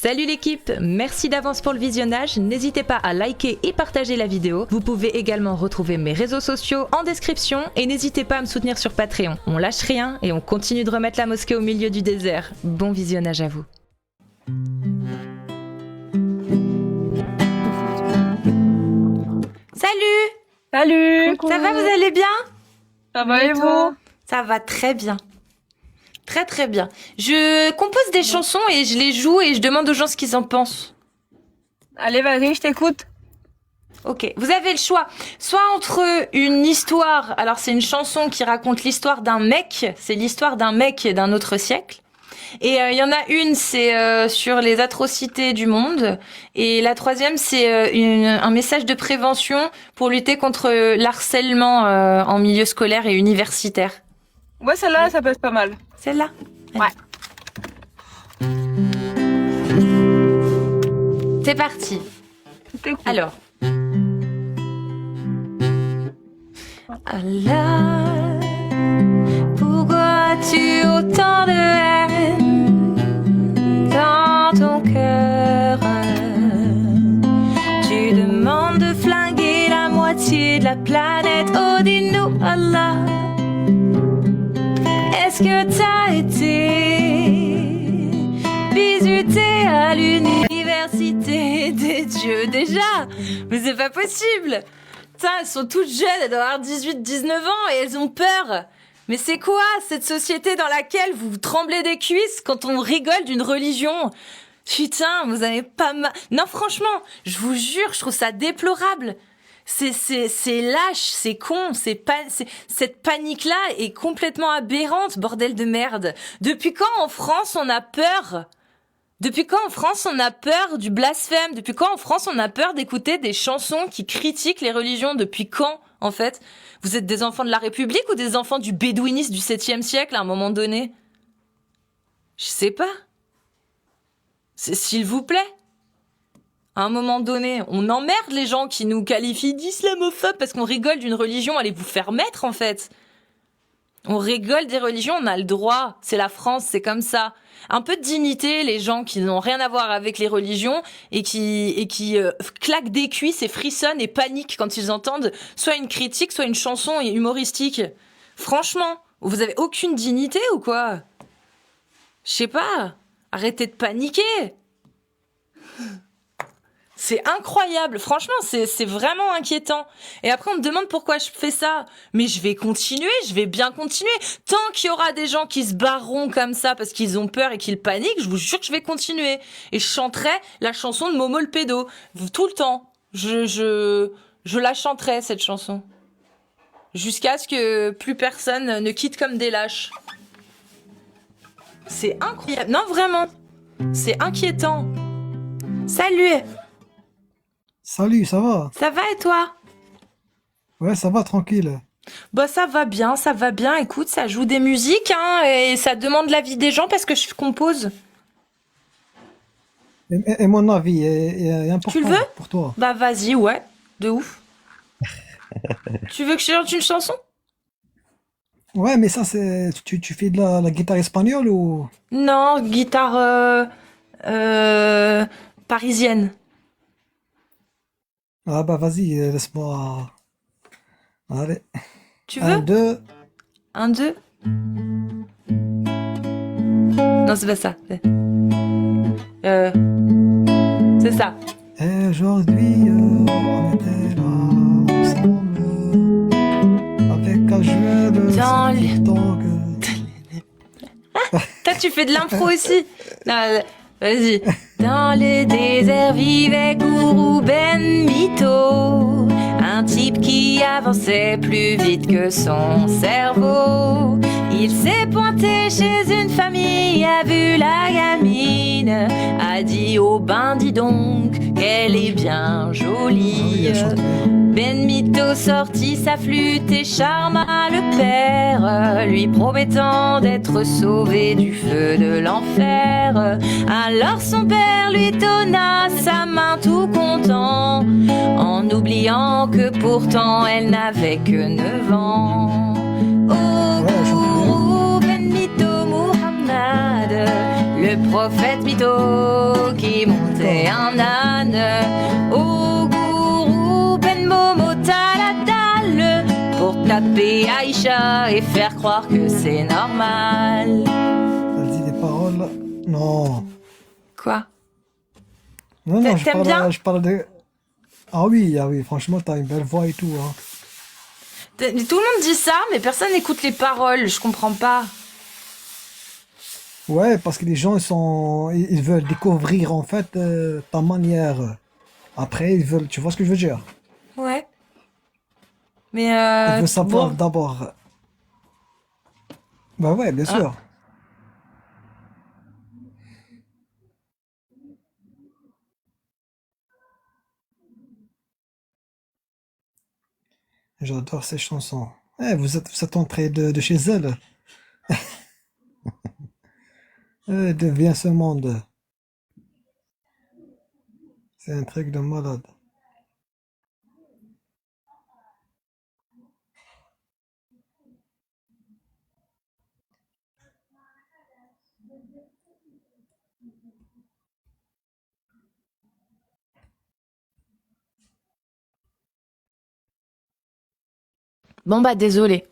Salut l'équipe, merci d'avance pour le visionnage, n'hésitez pas à liker et partager la vidéo. Vous pouvez également retrouver mes réseaux sociaux en description et n'hésitez pas à me soutenir sur Patreon. On lâche rien et on continue de remettre la mosquée au milieu du désert. Bon visionnage à vous. Salut! Salut! Ça va, vous allez bien? Ça va et vous? Ça va très bien. Très très bien. Je compose des chansons et je les joue et je demande aux gens ce qu'ils en pensent. Allez, vas-y, je t'écoute. Ok, vous avez le choix. Soit entre une histoire, alors c'est une chanson qui raconte l'histoire d'un mec, c'est l'histoire d'un mec d'un autre siècle. Et il y en a une, c'est sur les atrocités du monde. Et la troisième, c'est un message de prévention pour lutter contre l'harcèlement en milieu scolaire et universitaire. Ouais, celle-là, ça passe pas mal. Celle-là? Ouais. C'est parti. T'écoute. Alors. Allah, pourquoi as-tu autant de haine dans ton cœur? Tu demandes de flinguer la moitié de la planète. Oh, dis-nous, Allah, est-ce que t'as été bizuté à l'université des dieux déjà? Mais c'est pas possible! Putain, elles sont toutes jeunes, elles doivent avoir 18-19 ans et elles ont peur. Mais c'est quoi cette société dans laquelle vous tremblez des cuisses quand on rigole d'une religion? Putain, vous avez pas mal... Non, franchement, je vous jure, je trouve ça déplorable. C'est lâche, c'est con, cette panique-là est complètement aberrante, bordel de merde. Depuis quand en France on a peur? Depuis quand en France on a peur du blasphème? Depuis quand en France on a peur d'écouter des chansons qui critiquent les religions? Depuis quand, en fait? Vous êtes des enfants de la République ou des enfants du bédouinisme du 7e siècle à un moment donné? Je sais pas. C'est s'il vous plaît. À un moment donné, on emmerde les gens qui nous qualifient d'islamophobes parce qu'on rigole d'une religion. Allez vous faire mettre, en fait. On rigole des religions, on a le droit. C'est la France, c'est comme ça. Un peu de dignité, les gens qui n'ont rien à voir avec les religions et qui claquent des cuisses et frissonnent et paniquent quand ils entendent soit une critique, soit une chanson humoristique. Franchement, vous avez aucune dignité ou quoi? Je sais pas. Arrêtez de paniquer. C'est incroyable, franchement, c'est vraiment inquiétant. Et après, on me demande pourquoi je fais ça. Mais je vais continuer, je vais bien continuer. Tant qu'il y aura des gens qui se barreront comme ça parce qu'ils ont peur et qu'ils paniquent, je vous jure que je vais continuer. Et je chanterai la chanson de Momo le pédo. Tout le temps. Je la chanterai, cette chanson. Jusqu'à ce que plus personne ne quitte comme des lâches. C'est incroyable. Non, vraiment. C'est inquiétant. Salut! Salut, ça va? Ça va et toi? Ouais, ça va, tranquille. Bah ça va bien, écoute, ça joue des musiques hein, et ça demande l'avis des gens parce que je compose. Et mon avis est important Tu le veux? pour toi. Bah vas-y, ouais, de ouf. Tu veux que je chante une chanson? Ouais, mais ça, tu fais de la guitare espagnole ou... Non, guitare parisienne. Ah bah vas-y, laisse-moi... Allez. Tu Un, veux? deux... 1, 2. Non, c'est pas ça. C'est ça. Et aujourd'hui, on était là, ensemble, avec un jeu de Dans les- dog. Toi, tu fais de l'impro aussi. Non, vas-y. Dans le désert vivait Gourou Ben Mito, un type qui avançait plus vite que son cerveau. Il s'est pointé chez une famille, a vu la gamine, a dit oh ben dis donc qu'elle est bien jolie. Ben Mito sortit sa flûte et charma le père, lui promettant d'être sauvé du feu de l'enfer. Alors son père lui donna sa main tout content, en oubliant que pourtant elle n'avait que 9 ans. Oh gourou Ben Mito Muhammad, Le prophète mytho qui montait un âne au gourou Ben Momo Taladal pour taper Aïcha et faire croire que c'est normal. Elle dit des paroles. Non. Quoi? Non, non, T'aimes bien? je parle de. Ah oui, franchement, t'as une belle voix et tout. Hein. Tout le monde dit ça, mais personne n'écoute les paroles, je comprends pas. Ouais, parce que les gens ils veulent découvrir en fait ta manière. Après, ils veulent. Tu vois ce que je veux dire? Ouais. Mais Ils veulent savoir bon. d'abord. Bah ouais, bien Ah. sûr. J'adore ces chansons. Eh, vous êtes entré de chez elle. Devient ce monde. C'est un truc de malade. Bon bah désolé.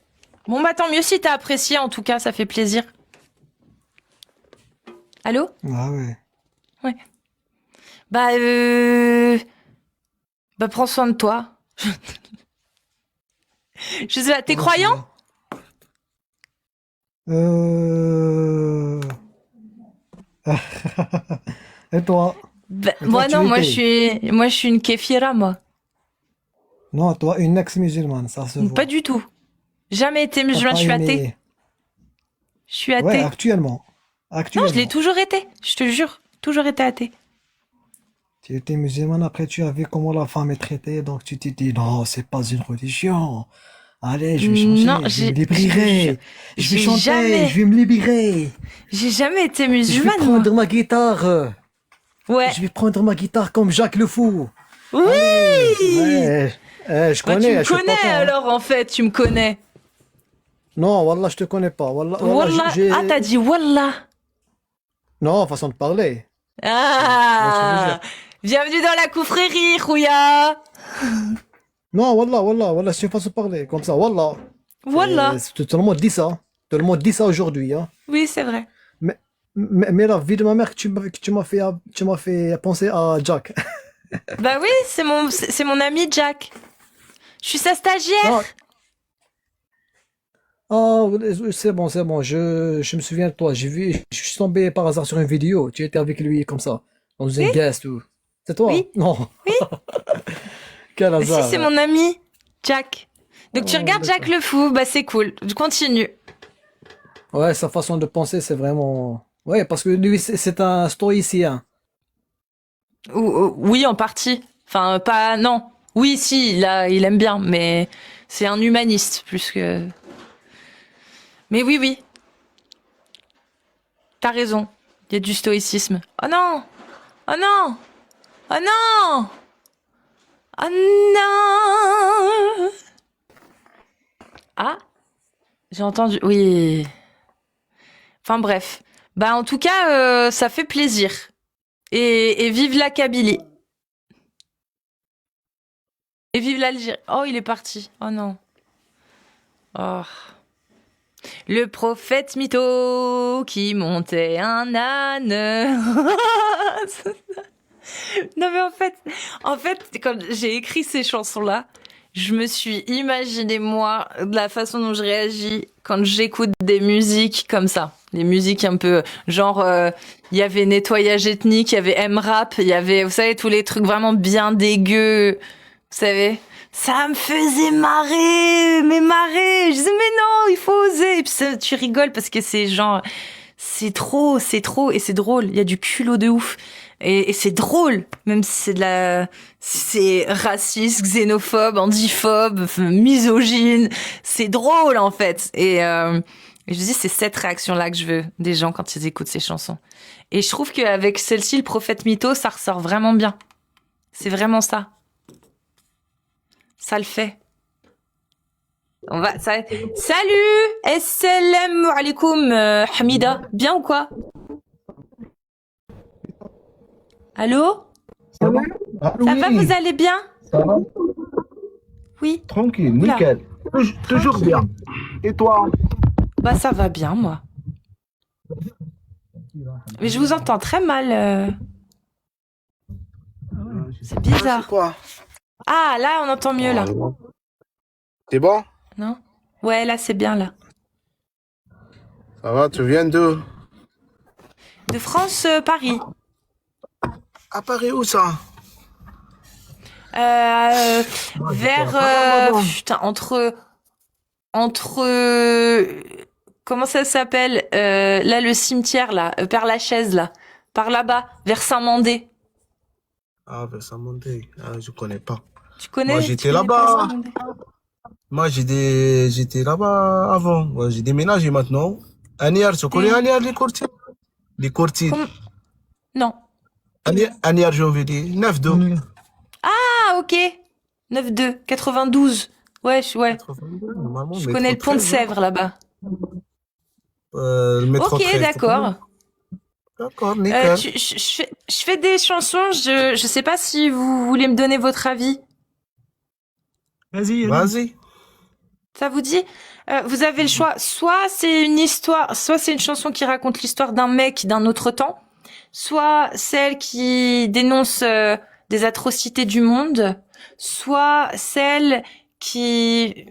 Bon bah tant mieux si t'as apprécié, en tout cas, ça fait plaisir. Allô? Ah ouais. Ouais. Bah bah prends soin de toi. Je sais pas, t'es Ouais, croyant? Euh... Et toi? Bah, Et toi, moi tu non, étais? moi je suis une kéfira, moi. Non, toi, une ex-musulmane, ça se Pas voit. du tout. Jamais été T'as musulmane, pas je suis athée. aimé. Je suis Ouais, athée. actuellement. Non, je l'ai Actuellement. toujours été, je te jure. Toujours été athée. Tu étais musulmane, après tu as vu comment la femme est traitée, donc tu t'es dit, non, c'est pas une religion. Allez, je vais Non, changer, je vais me libérer. Je vais j'ai chanter, jamais, je vais me libérer. j'ai jamais été Je vais musulmane, moi. prendre ma guitare. Ouais. Je vais prendre ma guitare comme Jacques le Fou. Oui! Allez, ouais. Je Bah, tu connais, me je suis connais content. Hein. alors, en fait, tu me connais. Non, Wallah, je te connais pas. Wallah, Wallah. Ah, t'as dit Wallah. Non, façon de parler. Tu vois ce que je veux Ah! dire? Bienvenue dans la confrérie, Rouya! Non, Wallah, c'est une façon de parler. Comme ça, Wallah. Wallah. Tout le monde dit ça. Tout le monde dit ça aujourd'hui. Hein. Oui, c'est vrai. Mais, mais la vie de ma mère que tu m'as fait penser à Jack. Bah oui, c'est mon ami Jack. Je suis sa stagiaire. Ah, c'est bon. Je me souviens de toi. Je suis tombé par hasard sur une vidéo. Tu étais avec lui comme ça, dans une Oui, guest ou. C'est toi? oui, Non. oui. Quel Si, hasard. c'est mon ami Jack. Donc tu Oh, regardes Jack d'accord. le Fou, bah c'est cool. Je continue. Ouais, sa façon de penser, c'est vraiment. Ouais, parce que lui, c'est un stoïcien. Oui, en partie. Enfin, pas, non. Oui, si, il aime bien, mais c'est un humaniste plus que. Mais oui, oui, t'as raison. Il y a du stoïcisme. Oh non! Oh non! Oh non! Oh non! Ah, j'ai entendu. Oui. Enfin bref. Bah en tout cas, ça fait plaisir. Et vive la Kabylie. Et vive l'Algérie. Oh, il est parti. Oh non. Oh. Le prophète mytho qui montait un âne. Non mais en fait, quand j'ai écrit ces chansons-là, je me suis imaginé moi de la façon dont je réagis quand j'écoute des musiques comme ça, des musiques un peu genre il y avait nettoyage ethnique, il y avait M-rap, il y avait vous savez tous les trucs vraiment bien dégueux, vous savez. Ça me faisait marrer, mais marrer. Je disais mais non, il faut oser. Et puis tu rigoles parce que c'est genre c'est trop et c'est drôle. Il y a du culot de ouf. Et c'est drôle, même si c'est raciste, xénophobe, antiphobe, misogyne. C'est drôle, en fait. Et je dis, c'est cette réaction-là que je veux des gens quand ils écoutent ces chansons. Et je trouve qu'avec celle-ci, le prophète mytho, ça ressort vraiment bien. C'est vraiment ça. Ça le fait. Salut! Assalamu alaikum, Hamida. Bien ou quoi? Allô? Ça va? Ah Ça va, oui, vous allez bien? ça va? Oui. Tranquille, Oula. nickel. Toujours Tranquille. bien. Et toi? Bah ça va bien, moi. Mais je vous entends très mal. C'est bizarre. C'est quoi? Ah, là, on entend mieux, là. C'est bon? Non? Ouais, là, c'est bien, là. Ça va, tu viens d'où? De France, Paris. À Paris, où ça? Vers... putain, comment ça s'appelle? Là, le cimetière, là. Père-Lachaise, là. Par là-bas, vers Saint-Mandé. Ah, Versamonte. Ah, je connais pas. Tu connais? Moi, Tu j'étais connais là-bas. pas Saint-Mandé? Moi, j'étais là-bas avant. Moi, j'ai déménagé maintenant. Aniar, tu connais Aniar, les courtiers? Les courtiers. Comme- Non. Aniar, je veux dire. 9-2. Ah, ok. 9-2, 92. Ouais, ouais. Normalement, Je métro connais le pont de 13, hein. Sèvres, là-bas. Le métro Ok, 13, d'accord. D'accord, nickel. Je fais des chansons, je sais pas si vous voulez me donner votre avis. Vas-y, Vas-y. Ça vous dit? Vous avez le choix. Soit c'est une histoire, soit c'est une chanson qui raconte l'histoire d'un mec d'un autre temps, soit celle qui dénonce des atrocités du monde, soit celle qui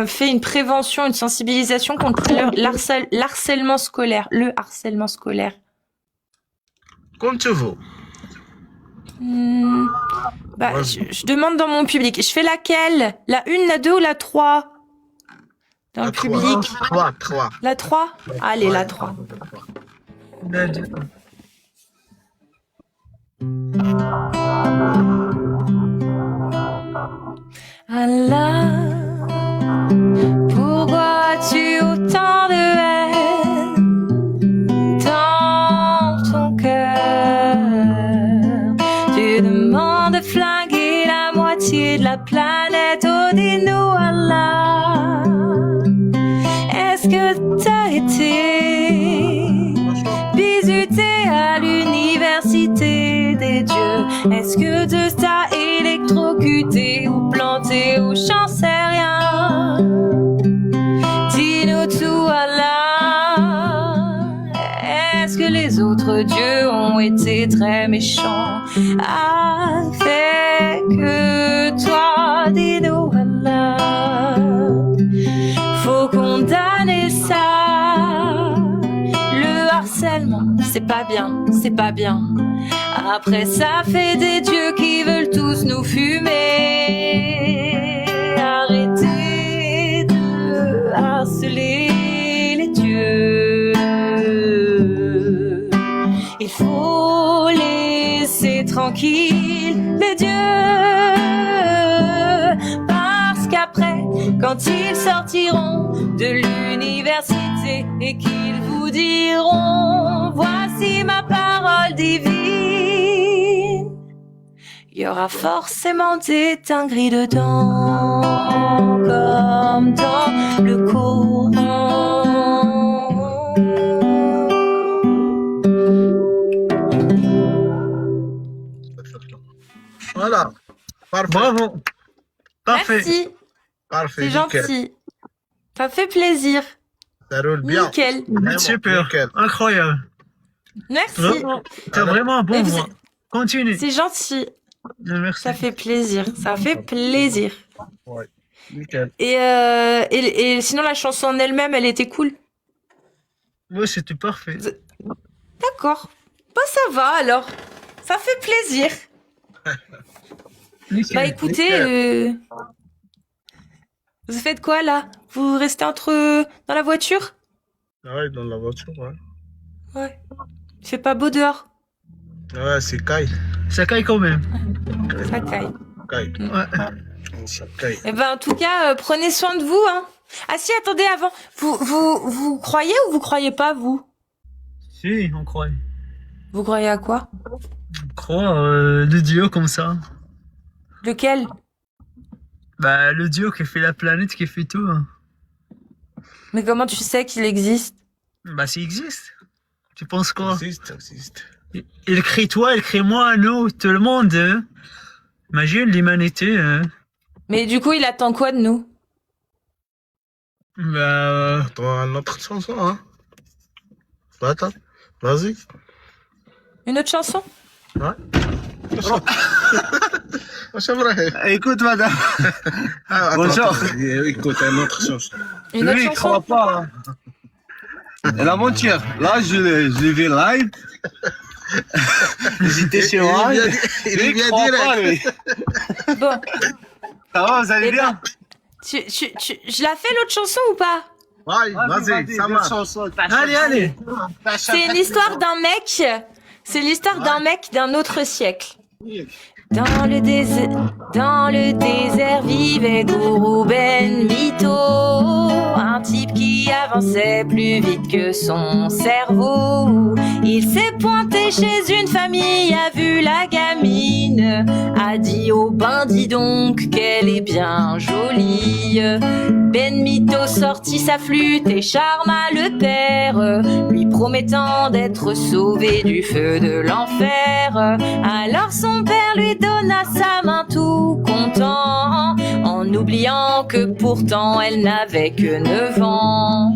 fait une prévention, une sensibilisation contre l'harcèlement scolaire, le harcèlement scolaire. Comme tu veux. Bah, Vas-y. je demande dans mon public. Je fais laquelle? La 1, la 2 ou la 3? Dans le public. 3. La 3? Allez, la 3. Allah, pourquoi as-tu autant de haine dans ton cœur? Tu demandes de flinguer la moitié de la planète. Oh, dis-nous, Allah, est-ce que t'as été bizuté à l'université des dieux? Est-ce que Zeus t'a électrocuté ou planté ou j'en sais rien? Dis-nous tout, Allah. Est-ce que les autres dieux ont été très méchants avec toi? Dis-nous, Allah. Faut condamner ça. Le harcèlement, c'est pas bien, c'est pas bien. Après ça fait des dieux qui veulent tous nous fumer. Arrêtez de harceler les dieux. Il faut laisser tranquille les dieux. Parce qu'après, quand ils sortiront de l'université et qu'ils vous diront voici ma parole divine, il y aura forcément des dingueries dedans, comme dans le Coran. Voilà. Parfait. Bravo. Parfait. Merci, Parfait. c'est Nickel. gentil. Ça fait plaisir. Ça roule bien. Nickel. Vraiment, Super. nickel. Incroyable. Merci. Vraiment. T'as vraiment un bon Mais vous- voix. Continue. C'est gentil. Merci. Ça fait plaisir. Ça fait plaisir. Nickel. Et sinon, la chanson en elle-même, elle était cool. Ouais, c'était parfait. D'accord. Bah, ça va alors. Ça fait plaisir. Nickel. Bah, écoutez, vous faites quoi là? Vous restez dans la voiture? Ouais, dans la voiture, ouais. Ouais. Il fait pas beau dehors. Ouais, c'est caille. Ça caille quand même. Ça caille. Caille. Ouais. Ça caille. Eh ben, en tout cas, prenez soin de vous, hein. Ah si, attendez, avant. Vous croyez ou vous croyez pas, vous? Si, on croit. Vous croyez à quoi? On croit le dieu comme ça. Lequel? Bah, le dieu qui fait la planète, qui fait tout. Hein. Mais comment tu sais qu'il existe? Bah, s'il existe. Tu penses quoi? Existe. Il crie toi, il crie moi, nous, tout le monde. Imagine l'humanité. Mais du coup, il attend quoi de nous? Bah, Attends, une autre chanson, hein. Attends, vas-y. Une autre chanson? Ouais. C'est vrai. écoute, madame. Ah, Bonjour. Écoute, une autre chanson. Une autre Lui, il chanson? croit pas. Et la mentir. Là, je l'ai vu live. J'étais chez moi. Il Lui, vient croit pas, direct. lui. Bon. Ça va, vous allez Eh bien? Je la fais l'autre chanson ou pas? Ouais, vas-y, ça marche. Allez, allez. C'est une histoire d'un mec. C'est l'histoire d'un mec d'un autre siècle. Dans le désert vivait Gourou Ben Mito, un type qui avançait plus vite que son cerveau. Il s'est pointé chez une famille, a vu la gamine, a dit oh ben dis donc qu'elle est bien jolie. Ben Mito sortit sa flûte et charma le père, lui promettant d'être sauvé du feu de l'enfer. Alors son père lui donna sa main tout content, en oubliant que pourtant elle n'avait que 9 ans.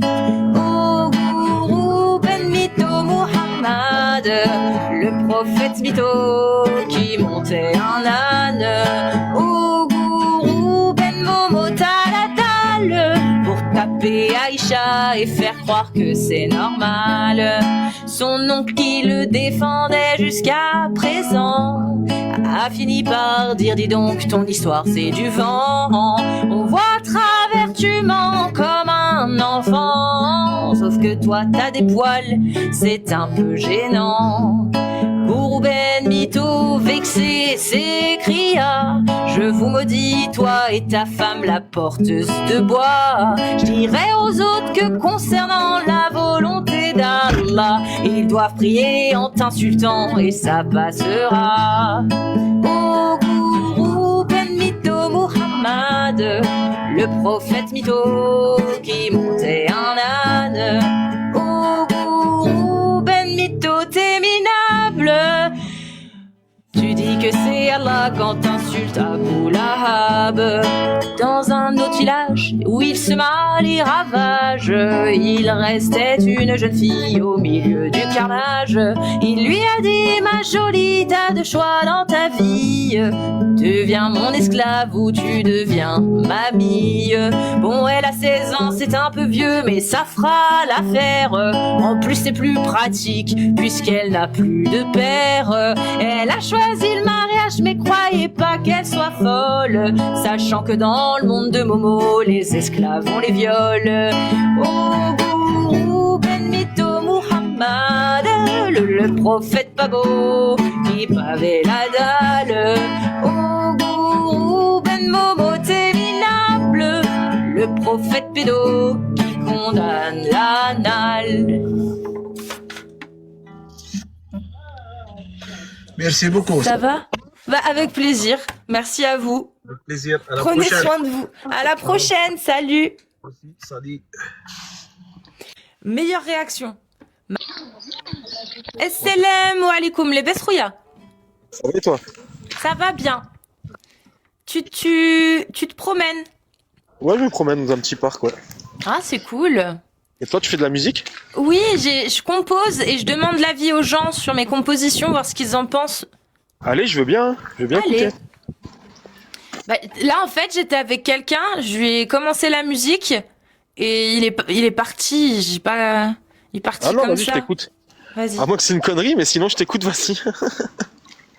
Oh Gourou Ben Mito Muhammad, le prophète Mito qui montait un âne. Oh Gourou Ben Momo Talatal, pour taper Aïcha et faire croire que c'est normal. Son oncle qui le défendait jusqu'à présent a fini par dire dis donc ton histoire c'est du vent. On voit à travers tu mens comme un enfant, sauf que toi t'as des poils, c'est un peu gênant. Gourou Ben Mito vexé s'écria je vous maudis toi et ta femme la porteuse de bois. Je dirai aux autres que concernant la volonté d'Allah, ils doivent prier en t'insultant et ça passera. Oh Gourou Ben Mito Muhammad, le prophète Mito qui montait un âne. Oh Gourou Ben Mito t'es minable, tu dis que c'est Allah quand t'insultes Abu Lahab. Dans un autre village où il sema les ravages, il restait une jeune fille au milieu du carnage. Il lui a dit ma jolie, t'as deux choix dans ta vie, deviens mon esclave ou tu deviens mamie. Bon, elle a 16 ans, c'est un peu vieux, mais ça fera l'affaire. En plus c'est plus pratique puisqu'elle n'a plus de père. Elle a choisi le mariage, mais croyez pas qu'elle soit folle, sachant que dans le monde de Momo, les esclaves on les viole. Oh Gourou Ben Mito Muhammad, le prophète pas beau qui pavait la dalle. Oh Gourou Ben Momo t'es minable, le prophète pédo qui condamne l'anal. Merci beaucoup. Ça va? Bah avec plaisir. Merci à vous. Avec plaisir. À la Prenez prochaine. soin de vous. À la prochaine. Salut. Salut. Meilleure réaction. Assalamu alaikum les besrouya. Ça va et toi? Ça va bien. Tu te promènes. Ouais, je me promène dans un petit parc, ouais. Ah, c'est cool. Et toi, tu fais de la musique? Oui, je compose et je demande l'avis aux gens sur mes compositions, voir ce qu'ils en pensent. Allez, je veux bien Allez. écouter. Bah, là, en fait, j'étais avec quelqu'un, je lui ai commencé la musique et il est parti. Il est parti Ah non, comme vas-y, je ça. t'écoute. Vas-y. À moins que c'est une connerie, mais sinon, je t'écoute, vas-y.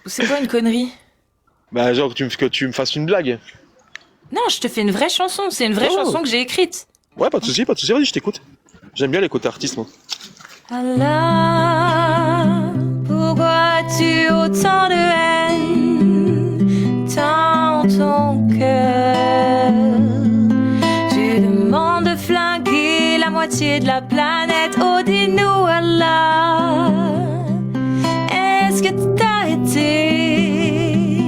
C'est quoi une connerie? Bah, genre que tu me fasses une blague. Non, je te fais une vraie chanson. C'est une vraie Oh. chanson que j'ai écrite. Ouais, pas de soucis, vas-y, je t'écoute. J'aime bien les côtés artistes, moi. Allah, pourquoi tu autant de haine dans ton cœur? Tu demandes de flinguer la moitié de la planète. Oh, dis-nous, Allah, est-ce que t'as été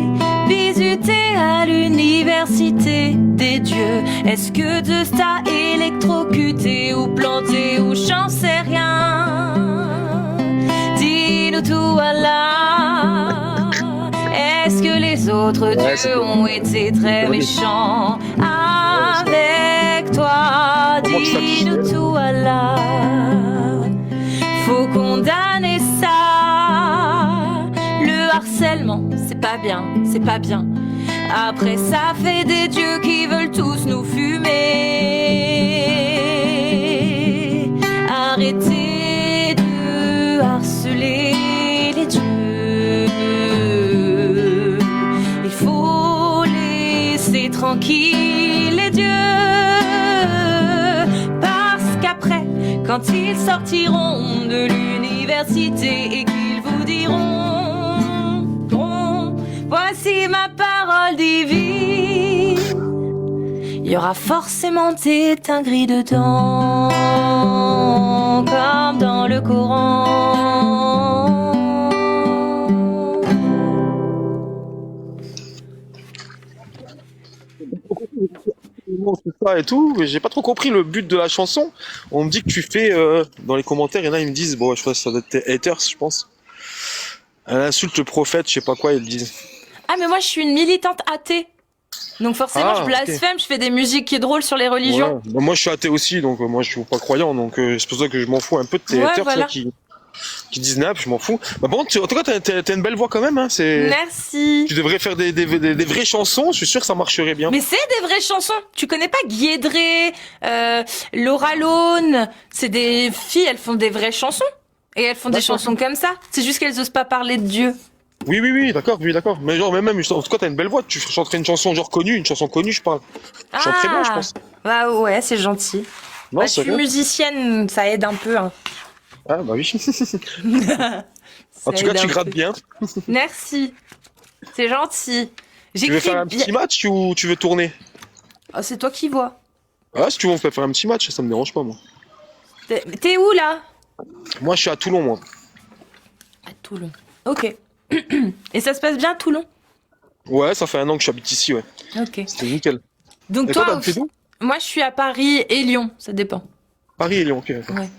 visité à l'université des dieux? Est-ce que Zeus t'a électrocuté ou planté ou j'en sais rien? Dis-nous dis-nous tout, Allah. Est-ce que les autres dieux ont été très méchants avec toi? Dis-nous tout, Allah. Faut condamner ça. Le harcèlement, c'est pas bien, c'est pas bien. Après, ça fait des dieux qui veulent tous nous fumer. Arrêtez de harceler les dieux. Il faut laisser tranquille les dieux. Parce qu'après, quand ils sortiront de l'université et qu'ils vous diront, voici ma parole divine, il y aura forcément des dingueries dedans, comme dans le Coran. Tout ça et tout, mais j'ai pas trop compris le but de la chanson. On me dit que tu fais dans les commentaires, il y en a ils me disent bon, je sais pas si ça doit être tes haters, je pense. Elle insulte le prophète, je sais pas quoi ils disent. Ah mais moi je suis une militante athée. Donc forcément Ah, je blasphème, je fais des musiques qui est drôles sur les religions. Ouais. Bah, moi je suis athée aussi, donc moi je suis pas croyant, donc c'est pour ça que je m'en fous un peu de tes Ouais, haters voilà. là, qui disent nap, je m'en fous. Bah bon, en tout cas t'as une belle voix quand même, hein. Merci. Tu devrais faire des vraies chansons, je suis sûr que ça marcherait bien. Mais c'est des vraies chansons. Tu connais pas Guédré, Laura Lone, c'est des filles, elles font des vraies chansons. Et elles font des D'accord. chansons comme ça. C'est juste qu'elles osent pas parler de Dieu. Oui, d'accord. Mais genre même, en tout cas t'as une belle voix, tu chanterais une chanson genre connue, une chanson connue, je parle. Je chante très bien, je pense. Bah ouais, c'est gentil. Non, Je c'est suis vrai. musicienne, ça aide un peu. Hein. Ah bah oui. En tout Ça cas, aide tu un grattes peu. bien. Merci. C'est gentil. Tu veux faire un bien. petit match ou tu veux tourner? Oh, c'est toi qui vois. Ah, si tu veux, on peut faire un petit match, ça me dérange pas, moi. T'es où là? Moi, je suis à Toulon, moi. À Toulon. Ok. Et ça se passe bien à Toulon? Ouais, ça fait 1 an que j'habite ici, ouais. Ok. C'était nickel. Donc Et toi, toi, t'habites d'où? moi je suis à Paris et Lyon, ça dépend. Paris et Lyon, ok. D'accord. Ouais.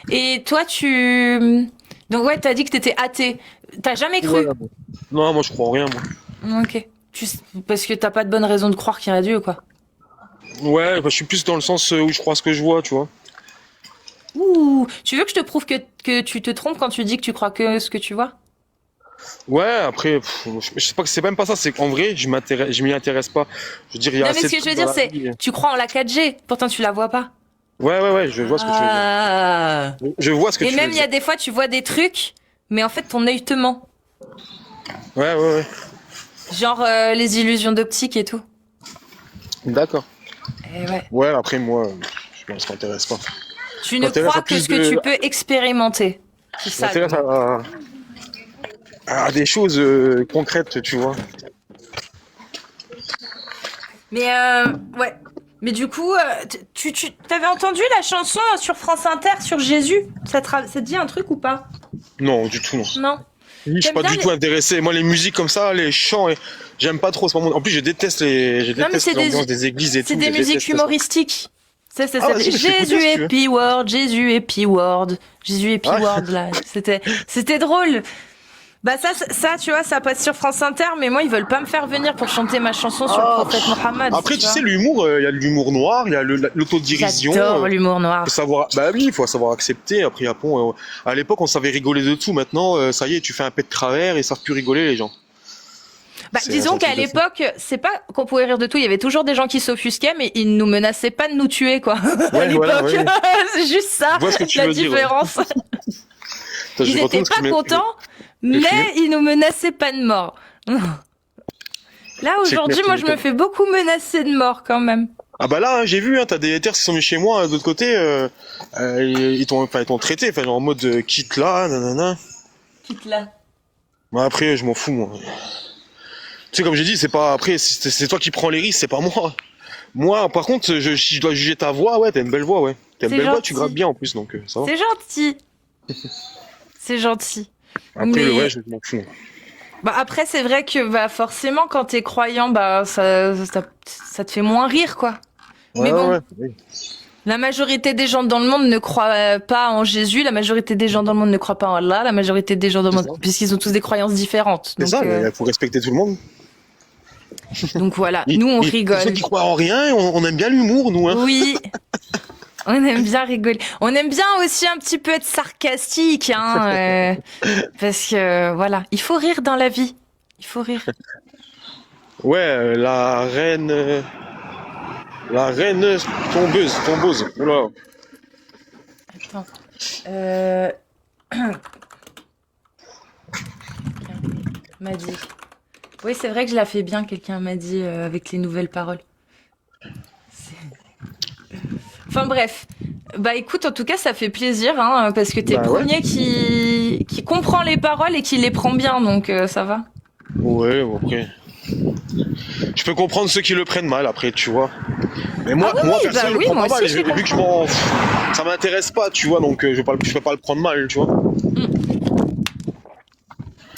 Et toi tu... Donc ouais, t'as dit que t'étais athée. T'as jamais cru? Ouais, bon. Non, moi, je crois en rien, moi. Ok. Parce que t'as pas de bonne raison de croire qu'il y a Dieu, quoi. Ouais, bah, je suis plus dans le sens où je crois ce que je vois, tu vois. Ouh, tu veux que je te prouve que tu te trompes quand tu dis que tu crois que ce que tu vois? Ouais, après, je sais pas que c'est même pas ça, c'est qu'en vrai, je m'y intéresse pas. Je veux dire, il y a Non mais assez ce que de je veux trucs dire dans la c'est, vie. tu crois en la 4G, pourtant tu la vois pas. Ouais, je vois ce que tu veux Ah. dire. Je vois ce que Et tu même veux il y a dire. des fois tu vois des trucs, mais en fait ton œil te ment. Ouais. Genre les illusions d'optique et tout. D'accord. Et ouais. Ouais, après, moi, ça m'intéresse pas. Tu ne T'intéresse crois à que plus ce que de- tu peux expérimenter. C'est Ça ça. m'intéresse à des choses concrètes, tu vois. Mais ouais. Mais du coup, tu t'avais entendu la chanson sur France Inter sur Jésus? Ça te dit un truc ou pas? Non, du tout, non. Non. Je suis T'aimes pas bien du les- tout intéressé. Moi, les musiques comme ça, les chants, j'aime pas trop. C'est pas mon... En plus, je déteste Non, mais c'est l'ambiance des églises et tout. C'est des je musiques déteste ça. humoristiques. Ça Ah, s'appelle vas-y, mais je vais écouter, Jésus si tu et veux. P-Word, Jésus et P-Word, Jésus et Ah. P-Word, là. C'était drôle. Bah ça, tu vois, ça passe sur France Inter, mais moi, ils veulent pas me faire venir pour chanter ma chanson sur Ah. le prophète Mohammed. Après, tu vois. sais, l'humour, il y a l'humour noir, il y a l'autodérision. J'adore l'humour noir. Faut savoir, bah oui, il faut savoir accepter. Après, à l'époque, on savait rigoler de tout. Maintenant, ça y est, tu fais un pet de travers et ils savent plus rigoler, les gens. Bah, C'est disons un qu'à truc de fou. l'époque, c'est pas qu'on pouvait rire de tout, il y avait toujours des gens qui s'offusquaient, mais ils nous menaçaient pas de nous tuer, quoi. à Ouais, l'époque. voilà, ouais. C'est juste ça, Je vois ce que tu la veux dire, ouais. différence. Attends, je Ils retourne étaient ce que pas tu contents, mais ils nous menaçaient pas de mort. Là, aujourd'hui, clair, moi, tu je me fais beaucoup menacer de mort, quand même. Ah bah là, hein, j'ai vu, hein, t'as des haters qui sont venus chez moi, de l'autre côté, ils t'ont traité, enfin, genre en mode quitte là, nanana. Quitte là. Mais après, je m'en fous, moi. Tu sais, comme j'ai dit, c'est pas, après, c'est toi qui prends les risques, c'est pas moi. Moi, par contre, si je dois juger ta voix, ouais, t'as une belle voix, ouais. T'as une C'est belle voix, gentil. tu grattes bien en plus, donc ça va. C'est gentil. C'est gentil. Après, mais- ouais, je m'en fous. Bah après, c'est vrai que bah forcément, quand t'es croyant, bah ça te fait moins rire, quoi. Mais bon. Oui. La majorité des gens dans le monde ne croient pas en Jésus, la majorité des gens dans le monde ne croient pas en Allah, la majorité des gens dans le C'est monde, ça. puisqu'ils ont tous des croyances différentes. C'est Donc, ça, mais il faut respecter tout le monde. donc voilà, nous on Ceux rigole. qui croient en rien, on aime bien l'humour, nous. Hein. Oui, on aime bien rigoler. On aime bien aussi un petit peu être sarcastique, hein, parce que voilà, il faut rire dans la vie. Il faut rire. Ouais, la reine tombeuse. Oula. Attends. M'a dit. Oui, c'est vrai que je la fais bien, quelqu'un m'a dit avec les nouvelles paroles. Enfin bref. Bah écoute, en tout cas, ça fait plaisir, hein, parce que t'es Bah le ouais. premier qui comprend les paroles et qui les prend bien, donc ça va. Ouais, bon, après. Je peux comprendre ceux qui le prennent mal, après, tu vois. Mais moi, Ah oui, moi oui, perso, bah je le oui, prends moi pas mal. aussi, je les Vu que ça m'intéresse pas, tu vois, donc je peux pas le prendre mal, tu vois.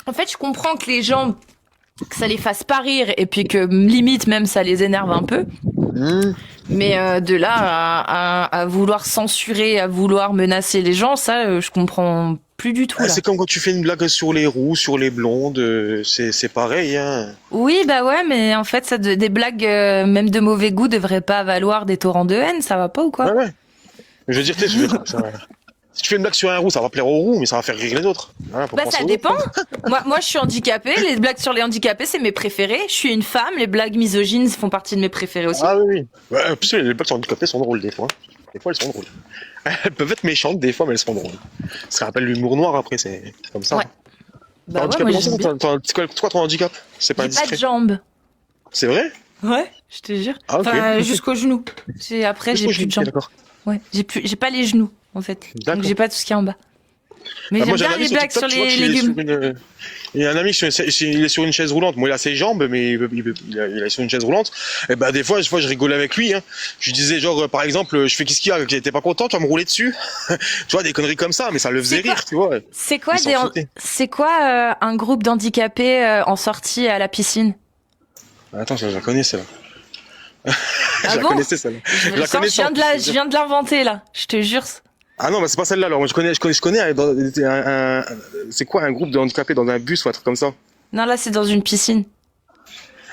En fait, je comprends que les gens, que ça les fasse pas rire et puis que limite même ça les énerve un peu. Mais de là à vouloir censurer, à vouloir menacer les gens, ça, je comprends plus du tout. Ah, Là. c'est comme quand tu fais une blague sur les roux, sur les blondes, c'est pareil, hein. Oui, bah ouais, mais en fait, des blagues, même de mauvais goût, devraient pas valoir des torrents de haine, ça va pas ou quoi? Ouais, ouais. Je veux dire, tu sais, si tu fais une blague sur un roux, ça va plaire aux roux, mais ça va faire rire les autres. Voilà, faut Bah penser ça aux dépend. autres. Moi, je suis handicapée. Les blagues sur les handicapés, c'est mes préférés. Je suis une femme. Les blagues misogynes font partie de mes préférés aussi. Ah oui, oui. Ouais, en plus, les blagues sur handicapés sont drôles des fois. Des fois, elles sont drôles. Elles peuvent être méchantes des fois, mais elles sont drôles. Ça rappelle l'humour noir après, c'est comme ça. Ouais. T'as Bah un ouais, handicap moi comment j'aime ça bien. C'est quoi ton handicap? C'est pas J'ai pas de indiscret. jambes. C'est vrai? Ouais, je te jure. Ah, ok. Enfin, jusqu'au genou. Après, j'ai plus de jambes. D'accord. Ouais, j'ai pas les genoux en fait. D'accord. Donc j'ai pas tout ce qui est en bas. Mais Ah, j'aime moi, j'ai un bien ami les sur blagues TikTok, sur tu vois, les qui est légumes. il y a un ami, il est sur une chaise roulante. Moi, il a ses jambes, mais il est sur une chaise roulante. Et ben, des fois, je rigolais avec lui, hein. Je lui disais, genre, par exemple, je fais qu'est-ce qu'il y a? Qu'il était pas content, tu vas me rouler dessus. Tu vois, des conneries comme ça, mais ça le faisait C'est quoi rire, tu vois. C'est quoi, Il s'en foutait. un groupe d'handicapés en sortie à la piscine? Attends, je la connais, celle-là. Ah Je la bon connaissais, celle-là. Je, la sens, connais je viens de l'inventer là, je te jure. Ah non, bah c'est pas celle-là, alors. Moi, je connais c'est quoi, un groupe de handicapés dans un bus ou un truc comme ça? Non, là c'est dans une piscine.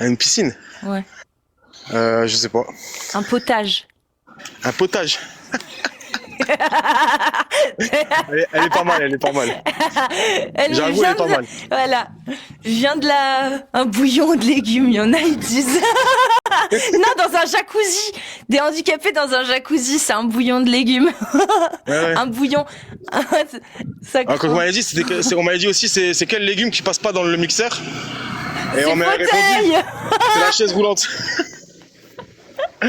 Une piscine? Ouais. Je sais pas. Un potage. Un potage. Elle est pas mal, elle est pas mal. J'avoue, elle vient est pas de- mal. Voilà. Je viens de un bouillon de légumes, il y en a, ils disent. Non, dans un jacuzzi. Des handicapés dans un jacuzzi, c'est un bouillon de légumes. Ouais, ouais. Un bouillon. Ça Alors, quand on m'avait dit, on m'avait dit aussi, c'est quel légume qui passe pas dans le mixeur? Et C'est on m'avait répondu, fauteuil. c'est la chaise roulante. Tu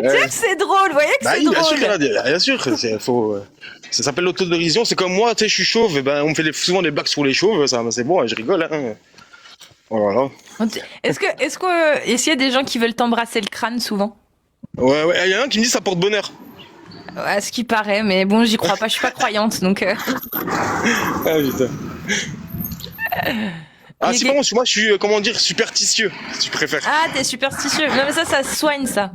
sais que c'est drôle, vous voyez que Bah c'est oui, bien sûr, drôle. bien sûr, ça s'appelle l'autodérision. C'est comme moi, tu sais, je suis chauve, et ben, on me fait souvent des blagues sur les chauves, ça, c'est bon, je rigole, hein. Voilà. Est-ce qu'il y a des gens qui veulent t'embrasser le crâne souvent? Ouais, il y en a un qui me dit ça porte bonheur. À ce qui paraît, mais bon, j'y crois pas, je suis pas croyante, donc. Ah putain. Ah, Les si, gars- bon, moi, je suis, comment dire, superstitieux, si tu préfères. Ah, t'es superstitieux. Non, mais ça se soigne, ça.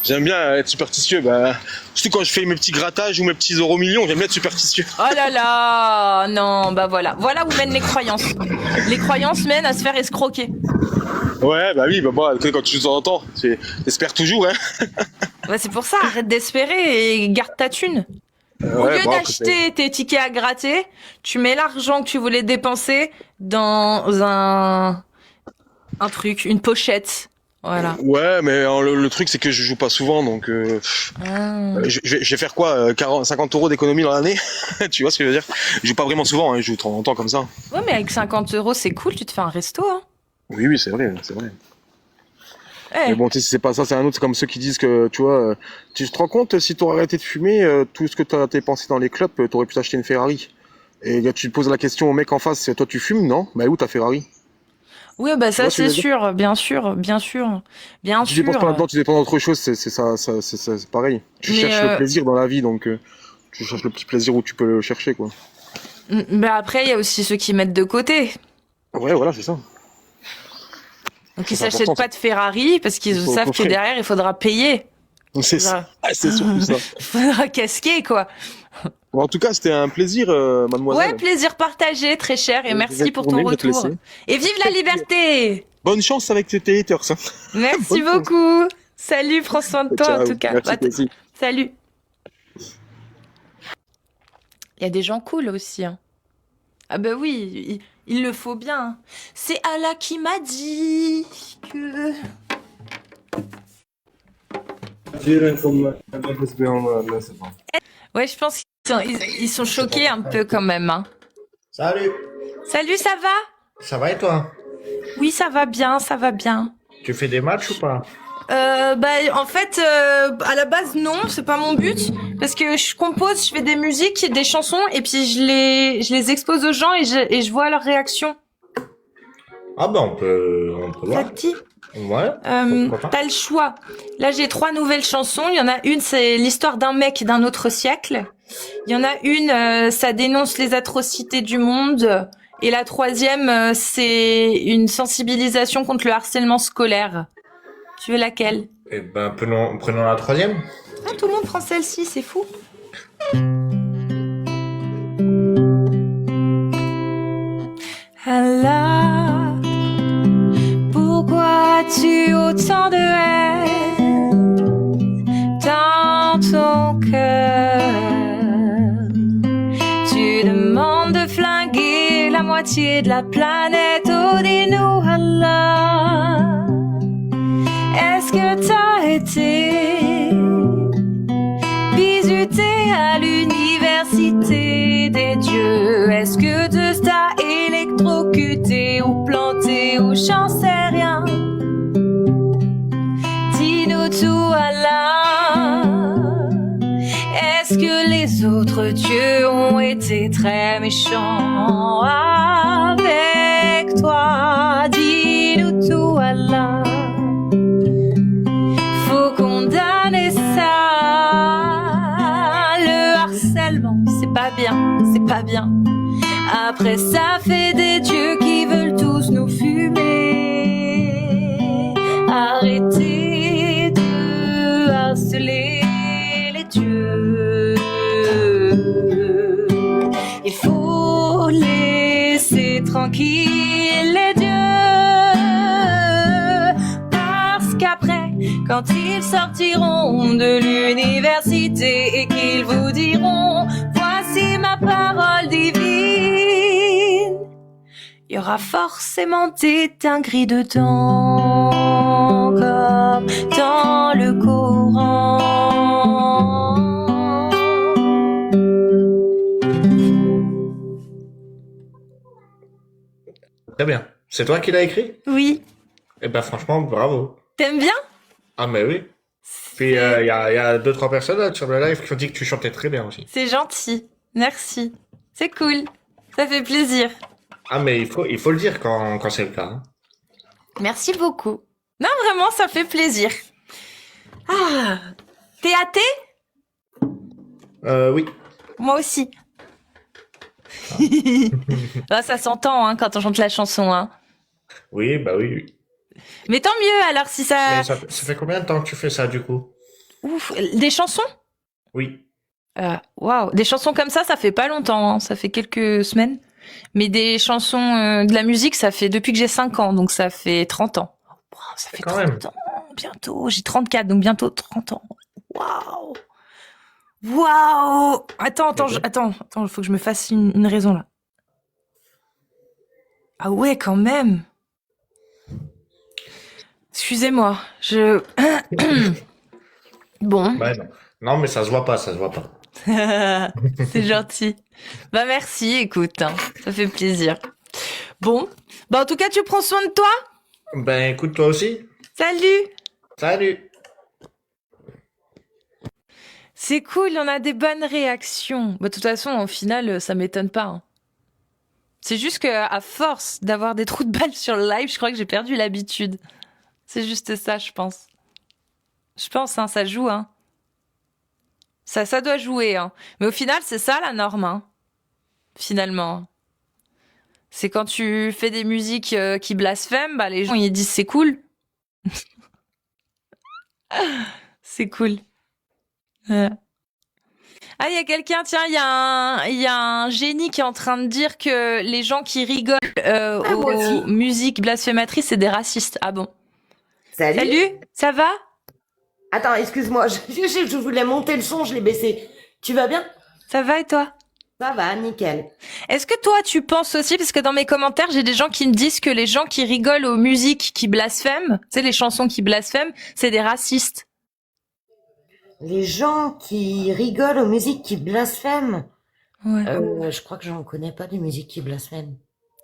J'aime bien être superstitieux, bah, surtout quand je fais mes petits grattages ou mes petits euros millions, j'aime bien être superstitieux. Oh là là, non, bah voilà. Voilà où mènent les croyances. Les croyances mènent à se faire escroquer. Ouais, bah oui, bah, quand tu nous entends, t'espères toujours, hein. Bah, c'est pour ça, arrête d'espérer et garde ta thune. Au Ouais, lieu bon, d'acheter tes tickets à gratter, tu mets l'argent que tu voulais dépenser dans un truc, une pochette. Voilà. Ouais, mais le truc, c'est que je joue pas souvent, donc Ah. je vais faire quoi, 50 euros d'économie dans l'année. Tu vois ce que je veux dire? Je joue pas vraiment souvent, hein, je joue de temps en temps comme ça. Ouais, mais avec 50 euros, c'est cool, tu te fais un resto, hein. Oui, oui, c'est vrai, c'est vrai. Eh, Mais bon, tu sais, c'est pas ça, c'est un autre, c'est comme ceux qui disent que, tu vois, tu te rends compte, si t'aurais arrêté de fumer, tout ce que t'as dépensé dans les clubs, t'aurais pu t'acheter une Ferrari. Et là, tu te poses la question au mec en face, toi tu fumes, non? Bah où ta Ferrari? Oui, bah ça vois ce que c'est je veux dire sûr, bien sûr, bien sûr, bien Tu sûr. dépenses pas là-dedans, tu dépenses dans autre chose, c'est ça, c'est pareil. Tu Mais, cherches le plaisir dans la vie, donc tu cherches le petit plaisir où tu peux le chercher, quoi. Mais après, il y a aussi ceux qui mettent de côté. Ouais, voilà, c'est ça. Donc ils C'est s'achètent important, pas de Ferrari parce qu'ils Il faut savent que coffrer. derrière il faudra payer. Donc c'est ça, c'est surtout ça. Faudra casquer, quoi. Bon, en tout cas, c'était un plaisir, mademoiselle. Ouais, plaisir partagé, très cher, et Je merci vais pour tourner, ton je vais te retour. laisser. Et vive la liberté! Bonne chance avec tes haters. Hein. Merci Bonne chance. beaucoup. Salut, prends soin de toi Ciao. en tout cas. Merci Bah, toi aussi. salut. Il y a des gens cool aussi. Hein. Ah bah oui, il le faut bien. C'est Allah qui m'a dit que... Ouais, je pense qu'ils sont choqués un peu quand même. Hein. Salut, Salut, ça va? ça va et toi? Oui, ça va bien, ça va bien. Tu fais des matchs ou pas? En fait, à la base, non, c'est pas mon but. Parce que je compose, je fais des musiques, des chansons, et puis je les expose aux gens et je vois leur réaction. Ah ben on peut Ça voir. te dit? Ouais. Pourquoi pas. T'as le choix. Là, j'ai 3 nouvelles chansons. Il y en a une, c'est l'histoire d'un mec d'un autre siècle. Il y en a une, ça dénonce les atrocités du monde. Et la 3e, c'est une sensibilisation contre le harcèlement scolaire. Tu veux laquelle? Eh ben prenons la 3e. Ah, tout le monde prend celle-ci, c'est fou. Allah, pourquoi as-tu autant de haine dans ton cœur? Tu demandes de flinguer la moitié de la planète, oh dis-nous Allah, est-ce que t'as été bizuté à l'université des dieux? Est-ce que Zeus t'a électrocuté ou planté ou j'en sais rien? Dis-nous tout Allah. Est-ce que les autres dieux ont été très méchants avec toi? Dis-nous tout Allah. Faut condamner ça. Le harcèlement, c'est pas bien, c'est pas bien. Après ça fait des dieux qui veulent tous nous fumer. Arrêtez de harceler les dieux. Il faut laisser tranquille les dieux. Parce qu'après, quand ils sortiront de l'université et qu'ils vous diront voici ma parole divine, il y aura forcément des dingueries dedans, comme dans le Coran. Très bien. C'est toi qui l'as écrit? Oui, Eh ben franchement bravo. t'aimes bien? Ah mais oui. Puis il y a 2-3 personnes là, sur le live qui ont dit que tu chantais très bien aussi. C'est gentil, merci. C'est cool, ça fait plaisir. Ah mais il faut le dire quand c'est le cas. Hein. Merci beaucoup. Non, vraiment, ça fait plaisir. Ah, t'es athée? Oui. Moi aussi. Ah, ça s'entend hein, quand on chante la chanson. Hein. Oui, bah oui, oui. Mais tant mieux alors si ça... Mais ça fait combien de temps que tu fais ça du coup? Ouf, des chansons? Oui. Waouh, des chansons comme ça fait pas longtemps, hein, ça fait quelques semaines. Mais des chansons, de la musique, ça fait depuis que j'ai 5 ans, donc ça fait 30 ans. Wow, ça fait Quand 30 même. ans, bientôt. J'ai 34, donc bientôt 30 ans. Waouh! Waouh! Attends, il faut que je me fasse une raison là. Ah ouais, quand même. Excusez-moi, Bon. Bah non. Non mais ça se voit pas, ça se voit pas. C'est gentil. Bah merci, écoute, hein, ça fait plaisir. Bon, bah en tout cas, tu prends soin de toi. Ben écoute toi aussi. Salut. Salut. C'est cool, on a des bonnes réactions. Bah de toute façon, au final, ça m'étonne pas. Hein. C'est juste que à force d'avoir des trous de balles sur le live, je crois que j'ai perdu l'habitude. C'est juste ça, je pense. Je pense, hein, ça joue, hein. Ça doit jouer, hein. Mais au final, c'est ça la norme, hein. Finalement. C'est quand tu fais des musiques qui blasphèment, bah les gens ils disent c'est cool. C'est cool. Ouais. Ah, il y a quelqu'un, tiens, il y a un génie qui est en train de dire que les gens qui rigolent moi aussi. aux musiques blasphématrices, c'est des racistes. Ah bon? Salut. Salut, ça va? Attends, excuse-moi, je voulais monter le son, je l'ai baissé. Tu vas bien? Ça va et toi? Ça va, nickel. Est-ce que toi, tu penses aussi, parce que dans mes commentaires, j'ai des gens qui me disent que les gens qui rigolent aux musiques qui blasphèment, tu sais, les chansons qui blasphèment, c'est des racistes. Les gens qui rigolent aux musiques qui blasphèment, Ouais. je crois que j'en connais pas des musiques qui blasphèment.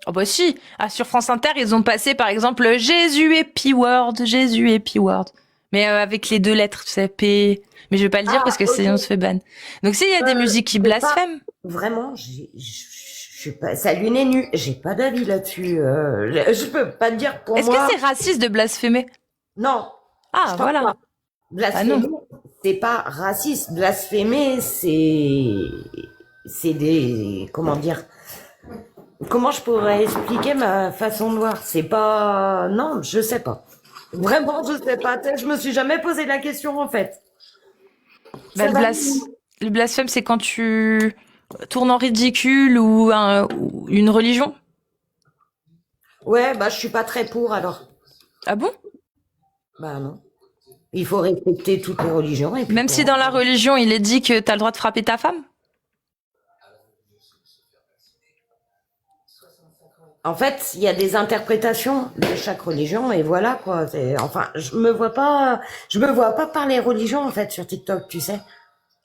Oh bah si. Ah, sur France Inter, ils ont passé, par exemple, Jésus et P-word, Jésus et P-word. Mais avec les deux lettres, tu sais, P. Mais je vais pas le dire Ah, parce que ok. sinon on se fait ban. Donc s'il y a des musiques qui je sais pas. blasphèment. Vraiment, je suis pas, ça lui n'est nu. J'ai pas d'avis là-dessus. Je peux pas te dire pour Est-ce moi. que c'est raciste de blasphémer? Non. Ah, je pense voilà. pas. Blasphémer, non. c'est pas raciste. Blasphémer, c'est des, comment dire. Comment je pourrais expliquer ma façon de voir? C'est pas, non, je sais pas. Vraiment, je sais pas. Je me suis jamais posé la question, en fait. Bah, Ça va, le blasphème, c'est quand tu tournes en ridicule ou une religion. Ouais, bah, je suis pas très pour, alors. Ah bon? Bah, non. Il faut respecter toutes les religions. Et puis Même si dans la religion, il est dit que t'as le droit de frapper ta femme? En fait, il y a des interprétations de chaque religion et voilà quoi. Enfin, je me vois pas parler religion en fait sur TikTok, tu sais.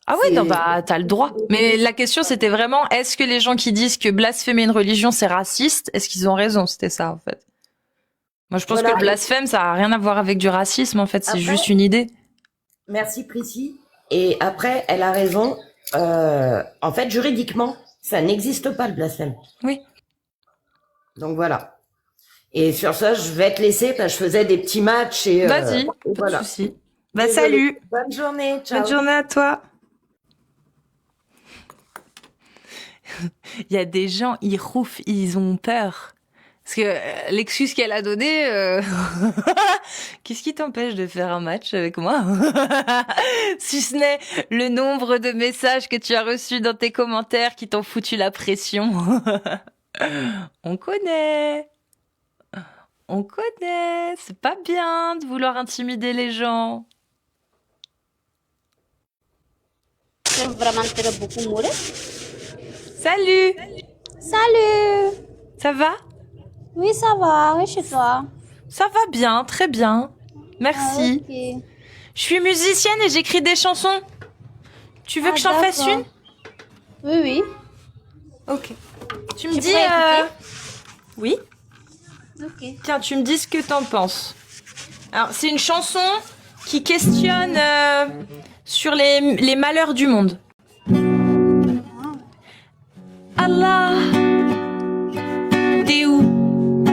Ah oui, C'est- non, bah, t'as le droit. Mais la question, c'était vraiment, est-ce que les gens qui disent que blasphémer une religion, c'est raciste, est-ce qu'ils ont raison? C'était ça, en fait. Moi, je pense Voilà. que blasphème, ça a rien à voir avec du racisme, en fait, c'est Après- juste une idée. Merci Prissy. Et après, elle a raison. En fait, juridiquement, ça n'existe pas le blasphème. Oui. Donc voilà. Et sur ça, je vais te laisser parce que je faisais des petits matchs et Vas-y, et pas voilà. de souci. Bah, Désolée. salut. Bonne journée. Ciao. Bonne journée à toi. Il y a des gens, ils roufent, ils ont peur. Parce que l'excuse qu'elle a donnée, qu'est-ce qui t'empêche de faire un match avec moi? Si ce n'est le nombre de messages que tu as reçus dans tes commentaires qui t'ont foutu la pression. On connaît. On connaît. C'est pas bien de vouloir intimider les gens. J'aime vraiment très beaucoup mourir. Salut. Salut! Ça va? Oui, ça va. Et chez toi? Ça va bien, très bien. Merci. Ok. Je suis musicienne et j'écris des chansons. Tu veux Ah, que j'en fasse d'accord. une? Oui, oui. Ok. Tu me Je dis... pourrais écouter Oui. Ok. Tiens, tu me dis ce que t'en penses. Alors, c'est une chanson qui questionne sur les malheurs du monde. Allah, t'es où?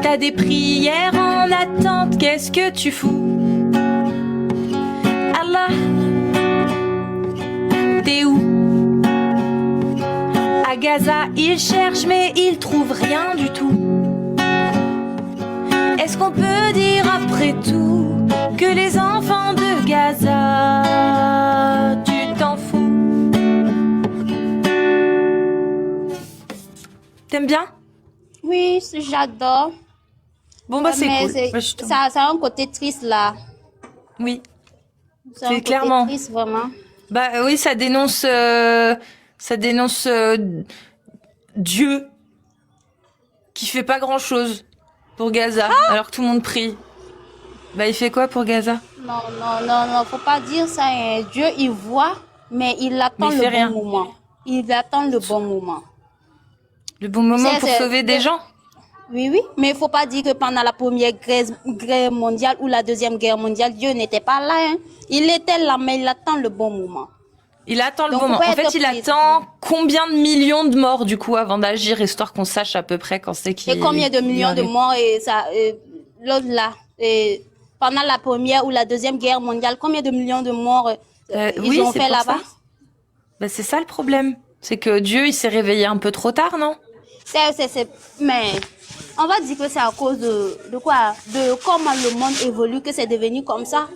T'as des prières en attente, qu'est-ce que tu fous? Allah, t'es où? À Gaza, ils cherchent mais ils trouvent rien du tout. Est-ce qu'on peut dire après tout que les enfants de Gaza, tu t'en fous? T'aimes bien? Oui, j'adore. Bon bah c'est Mais cool. Moi, je t'en- ça a un côté triste là. Oui. C'est un C'est côté clairement. triste vraiment. Bah oui, ça dénonce Dieu qui fait pas grand-chose pour Gaza alors que tout le monde prie. Bah il fait quoi pour Gaza? Non, non, non, non, faut pas dire ça. Hein. Dieu, il voit, mais il attend Mais il le fait bon rien. moment. Il attend le bon moment. Le bon moment C'est- pour c'est- sauver des gens? Oui, oui, mais il faut pas dire que pendant la première guerre mondiale ou la deuxième guerre mondiale, Dieu n'était pas là. Hein. Il était là, mais il attend le bon moment. Il attend le Donc, bon moment. faut pas En fait, être il triste. attend combien de millions de morts du coup avant d'agir, histoire qu'on sache à peu près quand c'est qu'il. Et combien de il millions de arrive. morts et ça, l'autre là, et pendant la première ou la deuxième guerre mondiale, combien de millions de morts ils Oui, ont c'est fait pour là-bas? ça. Bah, c'est ça le problème. C'est que Dieu, il s'est réveillé un peu trop tard, non? Mais on va dire que c'est à cause de quoi? De comment le monde évolue que c'est devenu comme ça.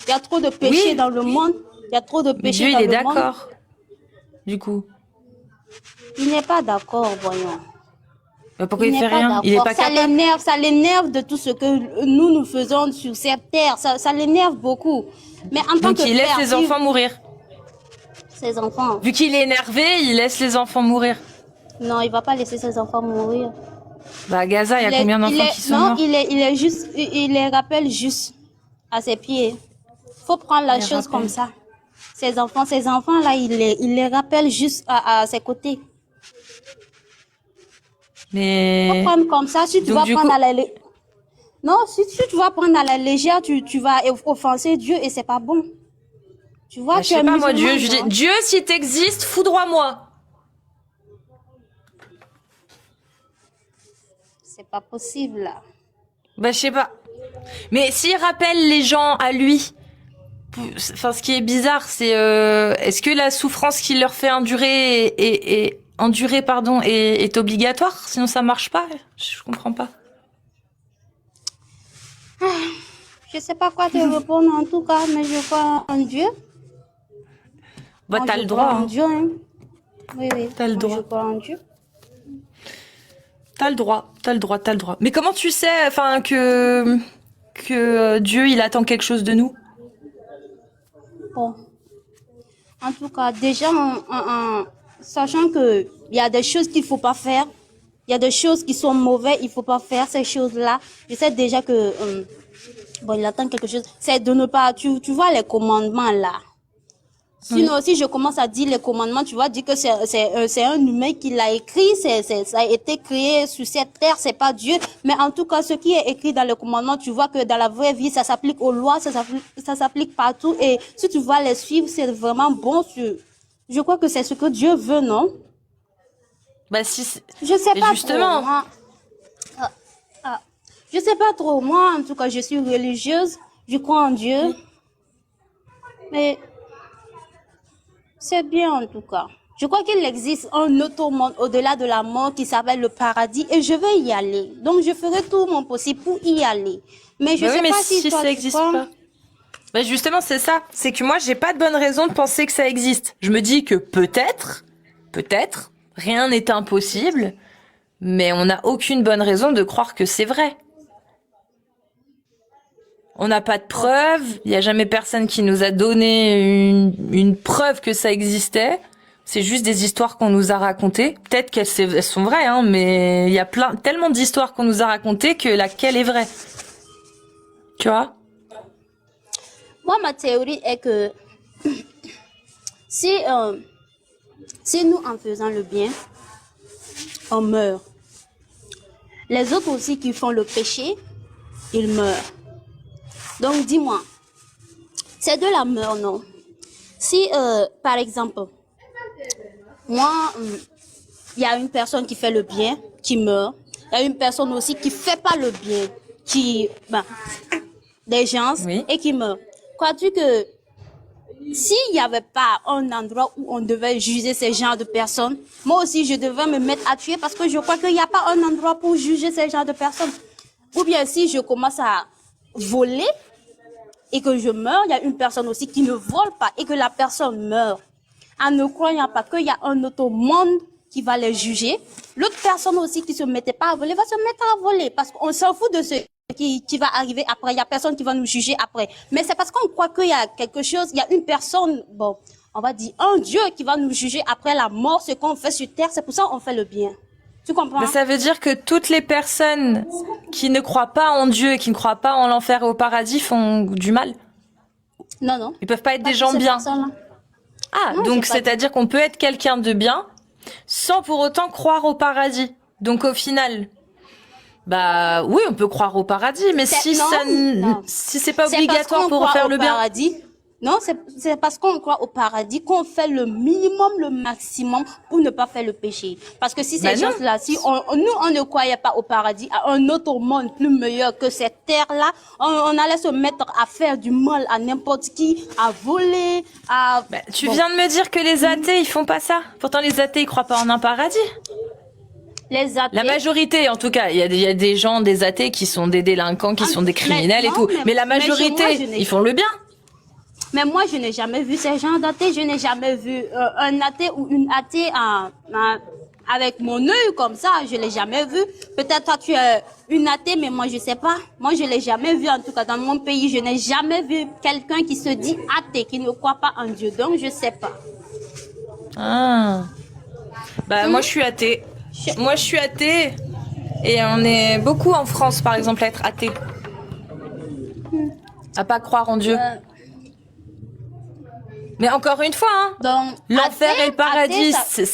Il y a trop de péché Oui. dans le monde. Il y a trop de Mais péché Dieu, dans il est le monde. d'accord. Du coup. Il n'est pas d'accord, voyons. Bah, pourquoi Il il n'est fait pas rien? Il est d'accord. pas capable. Ça l'énerve de tout ce que nous faisons sur cette terre. Ça l'énerve beaucoup. Mais en tant Donc que il laisse père, les enfants mourir. ses enfants. Vu qu'il est énervé, il laisse les enfants mourir. Non, il va pas laisser ses enfants mourir. Bah à Gaza, il y a Il est- combien il d'enfants est- qui sont non, morts? il est juste, il les rappelle juste à ses pieds. Faut prendre la Il les chose rappelle. comme ça. Ces enfants là, il les rappelle juste à ses côtés. Faut Mais prendre comme ça. Si tu donc vas du prendre coup, à la non, si tu vas prendre à la légère, tu vas offenser Dieu et c'est pas bon. Tu vois, bah, tu je sais es pas moi, musulman, Dieu, je dis, toi. Dieu, si t'existes, foudroie-moi. C'est pas possible là. Bah je sais pas. Mais s'il rappelle les gens à lui, enfin ce qui est bizarre, c'est est-ce que la souffrance qu'il leur fait endurer est obligatoire? Sinon ça marche pas. Je comprends pas. Je sais pas quoi te répondre en tout cas, mais je crois en Dieu. Bah Moi, t'as je le crois droit. en Hein. Dieu, hein. Oui, oui. T'as le Moi, droit. Je crois en Dieu. T'as le droit. Mais comment tu sais, enfin que Dieu il attend quelque chose de nous? Bon. En tout cas, déjà, sachant que il y a des choses qu'il faut pas faire, il y a des choses qui sont mauvaises, il faut pas faire ces choses-là. Je sais déjà que bon, il attend quelque chose. C'est de ne pas, tu vois les commandements là. Sinon, si je commence à dire les commandements, tu vas dire que c'est un humain qui l'a écrit, ça a été créé sur cette terre, c'est pas Dieu. Mais en tout cas, ce qui est écrit dans les commandements, tu vois que dans la vraie vie, ça s'applique aux lois, ça s'applique partout. Et si tu vas les suivre, c'est vraiment bon. Je crois que c'est ce que Dieu veut, non? Bah si. Je sais Mais pas justement. trop. Moi. Je sais pas trop. Moi, en tout cas, je suis religieuse. Je crois en Dieu. Mais c'est bien en tout cas. Je crois qu'il existe un autre monde au-delà de la mort qui s'appelle le paradis et je vais y aller. Donc je ferai tout mon possible pour y aller. Mais je Bah sais oui, mais pas si si toi ça tu existe crois. pas. Bah justement, c'est ça. C'est que moi, j'ai pas de bonne raison de penser que ça existe. Je me dis que peut-être, rien n'est impossible, mais on n'a aucune bonne raison de croire que c'est vrai. On n'a pas de preuves. Il y a jamais personne qui nous a donné une preuve que ça existait. C'est juste des histoires qu'on nous a racontées. Peut-être elles sont vraies, hein, mais il y a tellement d'histoires qu'on nous a racontées que laquelle est vraie. Tu vois? Moi, ma théorie est que si nous, en faisant le bien, on meurt, les autres aussi qui font le péché, ils meurent. Donc, dis-moi, c'est de la mort, non? Si, par exemple, moi, il y a une personne qui fait le bien, qui meurt. Il y a une personne aussi qui fait pas le bien, des gens, Oui. et qui meurt. Crois-tu que s'il n'y avait pas un endroit où on devait juger ces genres de personnes, moi aussi je devrais me mettre à tuer parce que je crois qu'il n'y a pas un endroit pour juger ces genres de personnes. Ou bien si je commence à voler et que je meurs, il y a une personne aussi qui ne vole pas et que la personne meurt en ne croyant pas qu'il y a un autre monde qui va les juger. L'autre personne aussi qui se mettait pas à voler va se mettre à voler parce qu'on s'en fout de ce qui va arriver après. Il y a personne qui va nous juger après. Mais c'est parce qu'on croit qu'il y a quelque chose, il y a une personne, bon, on va dire un Dieu qui va nous juger après la mort, ce qu'on fait sur terre. C'est pour ça qu'on fait le bien. Tu comprends? Mais ça veut dire que toutes les personnes qui ne croient pas en Dieu et qui ne croient pas en l'enfer et au paradis font du mal. Non, non. Ils peuvent pas être Pas des toutes gens ces bien. personnes-là. Ah, Non, donc j'ai pas c'est-à-dire qu'on peut être quelqu'un de bien sans pour autant croire au paradis. Donc au final, bah oui, on peut croire au paradis, mais si c'est pas C'est obligatoire parce qu'on pour croit faire au le bien. paradis. Non, c'est parce qu'on croit au paradis qu'on fait le minimum, le maximum pour ne pas faire le péché. Parce que si ces Bah non. gens-là, si on ne croyait pas au paradis, à un autre monde plus meilleur que cette terre-là, on allait se mettre à faire du mal à n'importe qui, à voler, à... Bah, tu Bon. viens de me dire que les athées, ils font pas ça. Pourtant, les athées, ils croient pas en un paradis. Les athées. La majorité, en tout cas, il y a des gens, des athées qui sont des délinquants, qui sont des criminels et tout. Mais la majorité, moi, je n'ai- ils font le bien. Mais moi, je n'ai jamais vu ces gens d'athées. Je n'ai jamais vu un athée ou une athée avec mon œil comme ça. Je l'ai jamais vu. Peut-être toi, tu es une athée, mais moi, je sais pas. Moi, je l'ai jamais vu. En tout cas, dans mon pays, je n'ai jamais vu quelqu'un qui se dit athée, qui ne croit pas en Dieu. Donc, je sais pas. Ah. Bah, moi, je suis athée. Moi, je suis athée. Et on est beaucoup en France, par exemple, à être athée. À pas croire en Dieu. Mais encore une fois, hein, Donc, l'enfer athée, et le paradis, athée,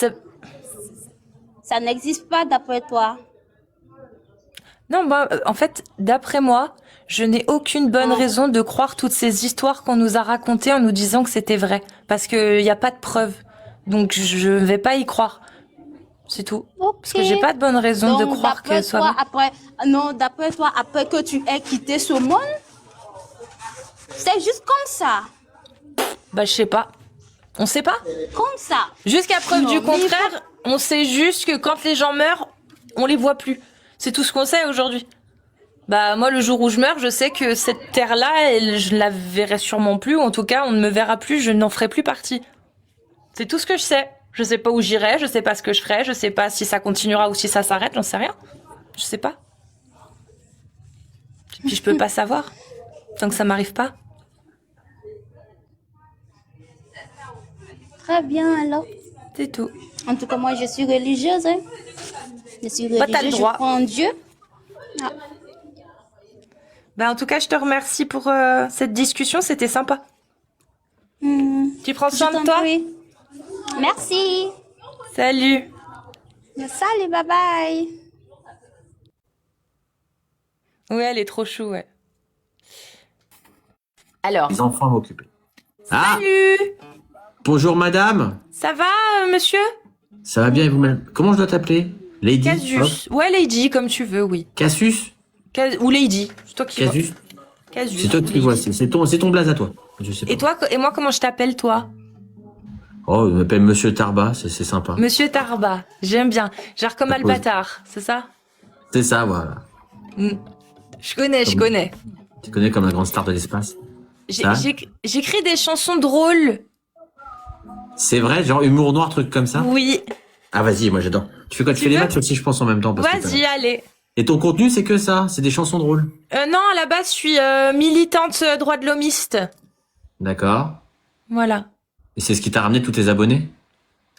ça n'existe pas d'après toi. Non, bah, en fait, d'après moi, je n'ai aucune bonne raison de croire toutes ces histoires qu'on nous a racontées en nous disant que c'était vrai. Parce qu'il n'y a pas de preuves. Donc, je ne vais pas y croire. C'est tout. Okay. Parce que j'ai pas de bonne raison de Donc, croire que ce soit vrai. D'après toi, après que tu aies quitté ce monde, c'est juste comme ça. Bah, je sais pas. On sait pas. Comme ça. Jusqu'à preuve Non, du mais contraire, on sait juste que quand les gens meurent, on les voit plus. C'est tout ce qu'on sait aujourd'hui. Bah, moi, le jour où je meurs, je sais que cette terre-là, je la verrai sûrement plus, ou en tout cas, on ne me verra plus, je n'en ferai plus partie. C'est tout ce que je sais. Je sais pas où j'irai, je sais pas ce que je ferai, je sais pas si ça continuera ou si ça s'arrête, j'en sais rien. Je sais pas. Et puis je peux pas savoir, tant que ça m'arrive pas. Très bien, alors. C'est tout. En tout cas, moi, je suis religieuse. Hein. Je suis religieuse, Bah, t'as le droit. je crois en Dieu. Ah. Bah, en tout cas, je te remercie pour cette discussion, c'était sympa. Tu prends soin de toi? Merci. Salut. Salut, bye bye. Ouais, elle est trop chou, ouais. Alors. Les enfants à m'occuper. Ah, Salut. bonjour madame. Ça va, monsieur? Ça va bien et vous-même? Comment je dois t'appeler? Lady? Casus. Hop. Ouais, Lady, comme tu veux, oui. Casus? Ou Lady. C'est toi qui vois. Casus? Casus. C'est toi qui Lady. vois, c'est ton blaze à toi. Je sais pas. Et toi, et moi, comment je t'appelle, toi? Oh, il m'appelle Monsieur Tarba, c'est sympa. Monsieur Tarba. J'aime bien. Genre comme Ça pose- Albatar, c'est ça? C'est ça, voilà. Je connais. Tu connais comme la grande star de l'espace. Ça J'écris des chansons drôles. C'est vrai, genre humour noir, truc comme ça? Oui. Ah, vas-y, moi j'adore. Tu fais quoi? Tu fais les veux matchs aussi, je pense, en même temps. parce que Vas-y, allez. Et ton contenu, c'est que ça? C'est des chansons drôles? Non, à la base, je suis militante droit de l'homiste. D'accord. Voilà. Et c'est ce qui t'a ramené tous tes abonnés?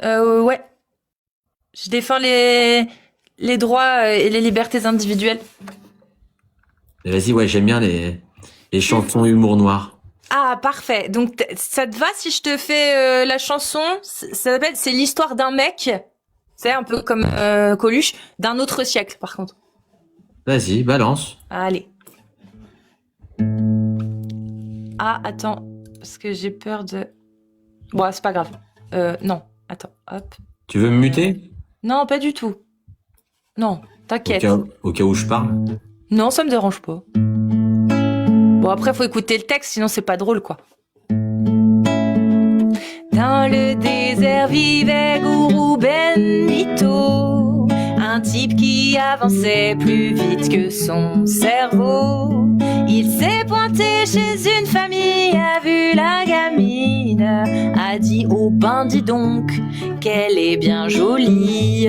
Ouais. Je défends les droits et les libertés individuelles. Et vas-y, ouais, j'aime bien les chansons humour noir. Ah, parfait. Donc, ça te va si je te fais la chanson? Ça s'appelle C'est l'histoire d'un mec. C'est un peu comme Coluche, d'un autre siècle, par contre. Vas-y, balance. Allez. Ah, attends. Parce que j'ai peur de... Bon, c'est pas grave. Non. Attends, hop. Tu veux me muter? Non, pas du tout. Non, t'inquiète. Au cas où je parle. Non, ça me dérange pas. Bon, après, faut écouter le texte, sinon c'est pas drôle, quoi. Dans le désert vivait Gourou Ben Mito, un type qui avançait plus vite que son cerveau. Il s'est pointé chez une famille, a vu la gamine, a dit oh ben dis donc qu'elle est bien jolie.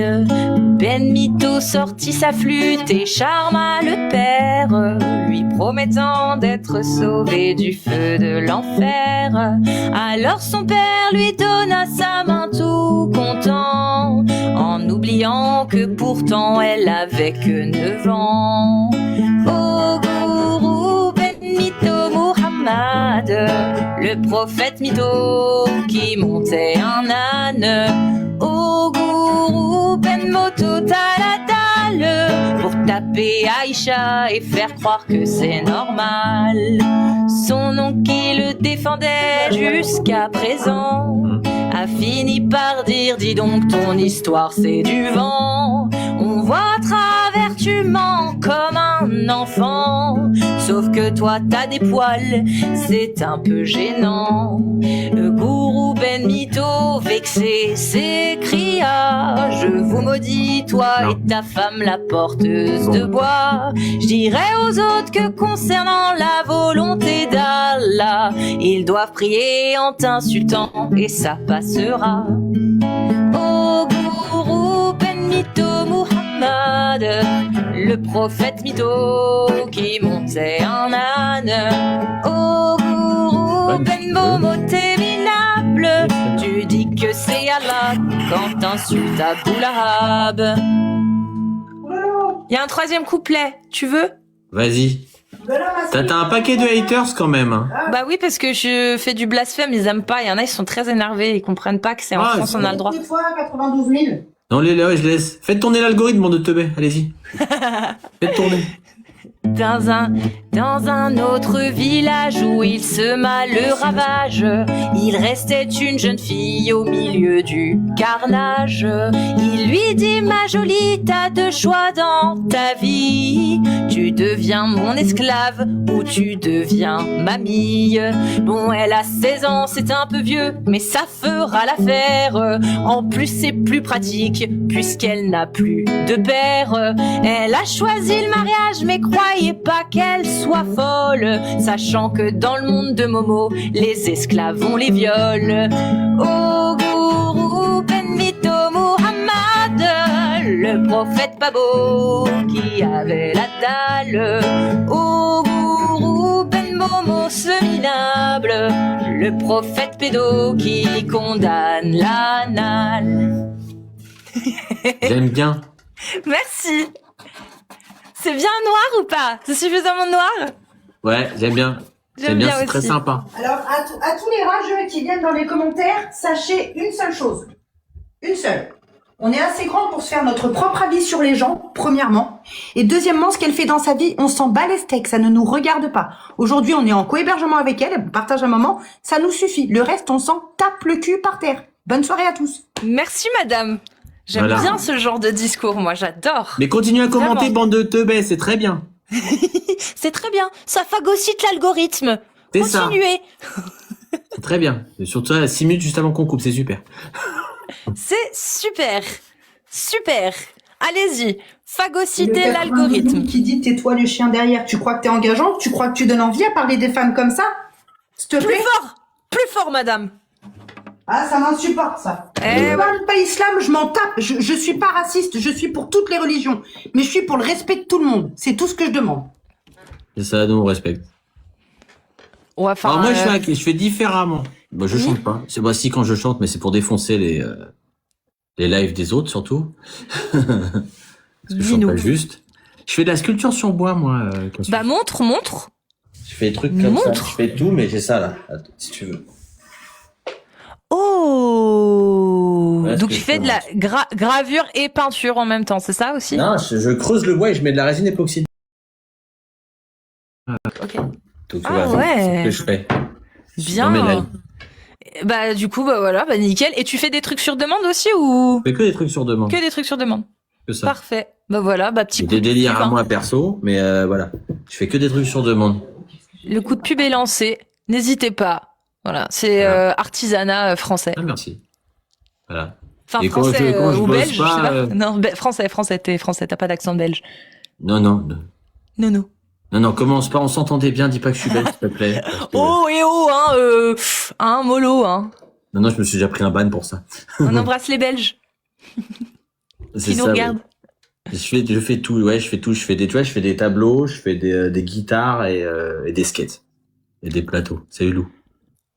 Ben Mito sortit sa flûte et charma le père, lui promettant d'être sauvé du feu de l'enfer. Alors son père lui donna sa main tout content, en oubliant que pourtant elle avait que 9 ans. Oh gourou Ben Mito Muhammad, le prophète Mito qui montait un âne. Oh gourou Ben Moto Taladal, pour taper Aïcha et faire croire que c'est normal. Son oncle qui le défendait jusqu'à présent a fini par dire dis donc ton histoire c'est du vent. On On voit à travers, tu mens comme un enfant. Sauf que toi t'as des poils, c'est un peu gênant. Le gourou Ben Mito, vexé, s'écria: je vous maudis, toi et ta femme la porteuse de bois. Je dirais aux autres que concernant la volonté d'Allah, ils doivent prier en t'insultant et ça passera. Ô gourou Ben Mito Muhammad, le prophète mytho qui montait un âne. Ô gourou Ben Momo t'es minable, tu dis que c'est Allah quand t'insultes Abu Lahab. Il y a un troisième couplet, tu veux? Vas-y. T'as un paquet de haters quand même. Hein. Bah oui, parce que je fais du blasphème, ils aiment pas. Il y en a, ils sont très énervés, ils comprennent pas que c'est en France, on a le droit. Des fois, 92 000. Non, ouais, je laisse. Faites tourner l'algorithme, bande de teubés. Allez-y. Faites tourner. Dans un autre village où il sema le ravage, il restait une jeune fille au milieu du carnage. Il lui dit: ma jolie, t'as deux choix dans ta vie. Tu deviens mon esclave ou tu deviens mamie. Bon, elle a 16 ans, c'est un peu vieux, mais ça fera l'affaire. En plus, c'est plus pratique puisqu'elle n'a plus de père. Elle a choisi le mariage, mais croyez pas qu'elle soit folle, sachant que dans le monde de Momo, les esclaves on les viole. Ô gourou Ben Mito Muhammad, le prophète pas beau qui avait la dalle. Ô gourou Ben Momo ce minable, le prophète pédo qui condamne l'anal. J'aime bien. Merci. C'est bien noir ou pas? C'est suffisamment noir? Ouais, j'aime bien. J'aime bien c'est très aussi. sympa. Alors, à tous les rageux qui viennent dans les commentaires, sachez une seule chose. Une seule. On est assez grand pour se faire notre propre avis sur les gens, premièrement. Et deuxièmement, ce qu'elle fait dans sa vie, on s'en bat les steaks, ça ne nous regarde pas. Aujourd'hui, on est en co-hébergement avec elle, elle partage un moment, ça nous suffit. Le reste, on s'en tape le cul par terre. Bonne soirée à tous. Merci madame. J'aime Voilà. bien ce genre de discours, moi j'adore. Mais continuez à commenter, Vraiment. bande de teubés, c'est très bien. C'est très bien, ça phagocyte l'algorithme. C'est ça. Continuez. C'est très bien. Et surtout, 6 minutes juste avant qu'on coupe, c'est super. C'est super. Super. Allez-y, phagocytez l'algorithme. Qui dit tais-toi le chien derrière, tu crois que t'es engageant? Tu crois que tu donnes envie à parler des femmes comme ça? S'il te plaît. Plus fort madame. Ah, ça m'insupporte, ça. Je parle pas islam, je m'en tape. Je suis pas raciste, je suis pour toutes les religions. Mais je suis pour le respect de tout le monde. C'est tout ce que je demande. Et ça, nous, on respecte. Ouais, enfin, Alors moi, je fais différemment. Bah, je chante pas. C'est moi si quand je chante, mais c'est pour défoncer les lives des autres, surtout. Parce que je chante pas juste. Je fais de la sculpture sur bois, moi. Bah, montre. Je fais des trucs comme ça. Je fais tout, mais j'ai ça, là. Attends, si tu veux. Oh, Ouais, donc ce tu que fais je de la gravure et peinture en même temps, c'est ça aussi? Non, je creuse le bois et je mets de la résine époxy. Ok. Donc, tu Ah vois, ouais. c'est ce que je fais. Bien. Bah du coup, bah voilà, bah nickel. Et tu fais des trucs sur demande aussi ou? Je fais que des trucs sur demande. Que des trucs sur demande. Que ça. Parfait. Bah voilà, bah petit J'ai coup des de délires pub, à hein. moi perso, mais voilà. Je fais que des trucs sur demande. Le coup de pub est lancé. N'hésitez pas. Voilà, c'est artisanat français. Ah, merci. Voilà. Enfin, Et quand français je ou bosse belge, je sais pas, pas. Non, français, t'es français, t'as pas d'accent belge. Non, non. Non. Non, commence pas, on s'entendait bien, dis pas que je suis belle, s'il te plaît. Parce que- Oh, mollo, hein. Non, je me suis déjà pris un ban pour ça. On embrasse les Belges C'est qui nous ça, regardent. ouais. Je fais tout, ouais, je fais tout. Je fais des tableaux, je fais des guitares et des skates. Et des plateaux. Salut Lou.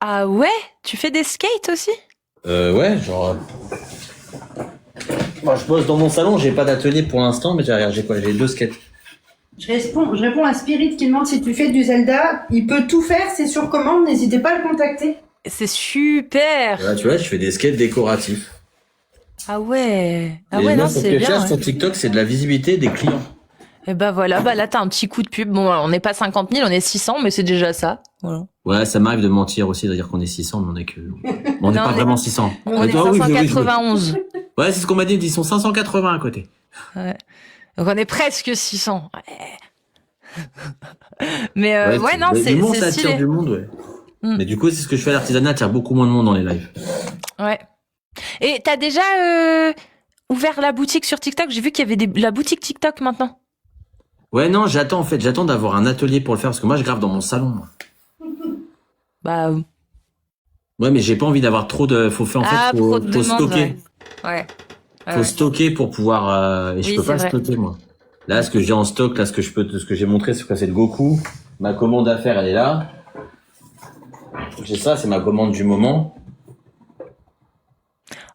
Ah ouais? Tu fais des skates aussi? Ouais, genre. Moi, je bosse dans mon salon, j'ai pas d'atelier pour l'instant, mais j'ai quoi? J'ai 2 skates. Je réponds à Spirit qui demande si tu fais du Zelda. Il peut tout faire, c'est sur commande, n'hésitez pas à le contacter. C'est super! Là, tu vois, je fais des skates décoratifs. Ah ouais! Ah Et ouais, moi, non, ce c'est que je bien. cherche sur TikTok, c'est de la visibilité des clients. Et bah voilà, bah là t'as un petit coup de pub. Bon, on n'est pas 50 000, on est 600, mais c'est déjà ça. Voilà. Ouais, ça m'arrive de mentir aussi, de dire qu'on est 600, mais on est que. On n'est Non, pas on est- vraiment 600. On est Toi, oui, 591. Ouais, c'est ce qu'on m'a dit, ils sont 580 à côté. Ouais. Donc on est presque 600. Ouais. Mais ouais, non, mais c'est du monde, ça attire stylé. du monde, ouais. Mm. Mais du coup, c'est ce que je fais à l'artisanat, attire beaucoup moins de monde dans les lives. Ouais. Et t'as déjà ouvert la boutique sur TikTok? J'ai vu qu'il y avait la boutique TikTok maintenant. Ouais, non, j'attends d'avoir un atelier pour le faire parce que moi, je grave dans mon salon. Moi. Bah. Ouais, mais j'ai pas envie d'avoir trop de. Faut trop de faut demandes, stocker. Ouais. Faut stocker pour pouvoir. Et je Oui, peux c'est pas vrai. stocker moi. Là, ce que j'ai en stock, là, ce que j'ai montré, c'est quoi? C'est le Goku. Ma commande à faire, elle est là. J'ai ça, c'est ma commande du moment.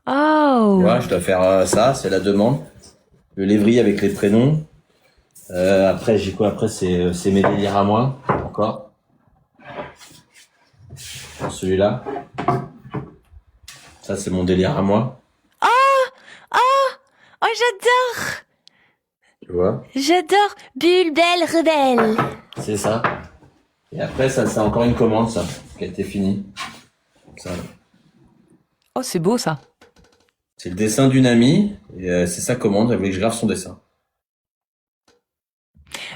Oh. Tu vois, je dois faire ça, c'est la demande. Le lévrier avec les prénoms. Après, j'ai quoi? Après, c'est mes délires à moi, encore. Celui-là. Ça, c'est mon délire à moi. Oh, j'adore. Tu vois? J'adore. Bulle belle rebelle. C'est ça. Et après, ça, c'est encore une commande, ça, qui a été finie. Ça. Oh, c'est beau ça. C'est le dessin d'une amie, et c'est sa commande, elle voulait que je grave son dessin.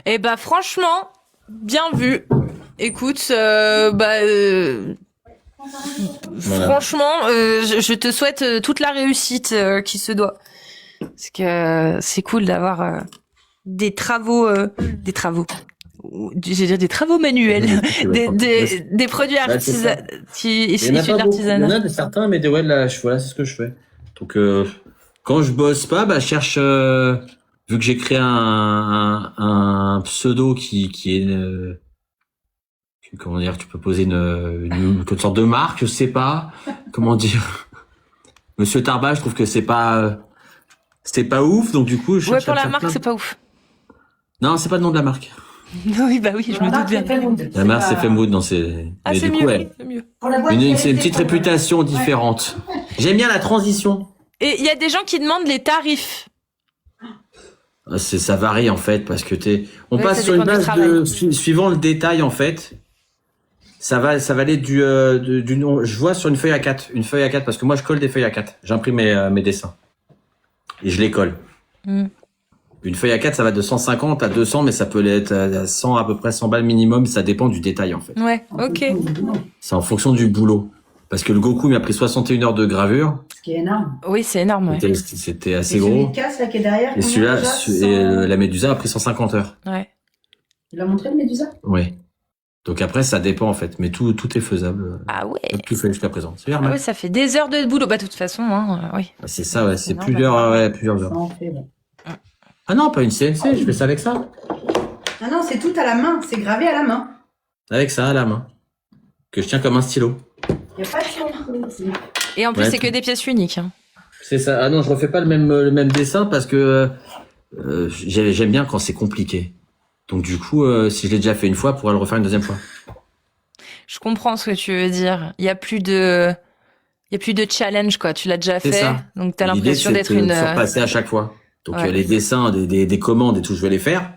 Eh bah franchement, bien vu. Écoute, Voilà. franchement, je te souhaite toute la réussite qui se doit. Parce que c'est cool d'avoir des travaux, j'ai dire des travaux manuels, des produits Ouais, c'est ça. issus Il y en a de pas beaucoup. Il y en l'artisanat. a certains, mais ouais, là, voilà, c'est ce que je fais. Donc, quand je bosse pas, je cherche, vu que j'ai créé un pseudo qui est, comment dire, tu peux poser une sorte de marque, je sais pas, comment dire. Monsieur Tarba, je trouve que c'est pas ouf, donc du coup, je Ouais, cherche pour à la faire marque, plein- c'est pas ouf. Non, c'est pas le nom de la marque. Oui, bah oui, je me doute bien. La marque, c'est Femwood, non, c'est, Ah, mais c'est du mieux, coup, ouais. c'est mieux. C'est une petite réputation différente. J'aime bien la transition. Et il y a des gens qui demandent les tarifs. Ça varie en fait parce que on Ouais, passe ça sur une dépend du base suivant le détail en fait. Ça va aller je vois sur une feuille A4 parce que moi je colle des feuilles A4. J'imprime mes dessins et je les colle. Mm. Une feuille A4 ça va de 150 à 200 mais ça peut être à 100 à peu près 100 balles minimum, ça dépend du détail en fait. Ouais, ok. C'est en fonction du boulot parce que le Goku m'a pris 61 heures de gravure. Ce qui est énorme. Oui, c'est énorme. Ouais. C'était assez Et celui gros. de casse, là, qui est derrière, Et combien celui-là, déjà 100... la Médusa a pris 150 heures. Ouais. Tu l'as montré, le Médusa? Oui. Donc après, ça dépend en fait, mais tout est faisable. Ah ouais. Tout fait jusqu'à présent. C'est bien, Ah ouais, ça fait des heures de boulot. Bah, de toute façon, hein, oui. c'est ça, ouais, c'est Non, plusieurs Ça heures. en fait, bon. Ah non, pas une CNC, je fais ça avec ça. Ah non, c'est tout à la main, c'est gravé à la main. Avec ça, à la main. Que je tiens comme un stylo. Il n'y a pas de son. Et en plus, Ouais, c'est que des pièces uniques. Hein. C'est ça. Ah non, je refais pas le même dessin parce que j'aime bien quand c'est compliqué. Donc du coup, si je l'ai déjà fait une fois, je pourrais le refaire une deuxième fois. Je comprends ce que tu veux dire. Il y a plus de challenge, quoi. Tu l'as déjà C'est fait. ça. Donc, t'as L'idée, l'impression c'est d'être de une. surpasser à chaque fois. Donc Ouais. les dessins, des commandes et tout, je vais les faire.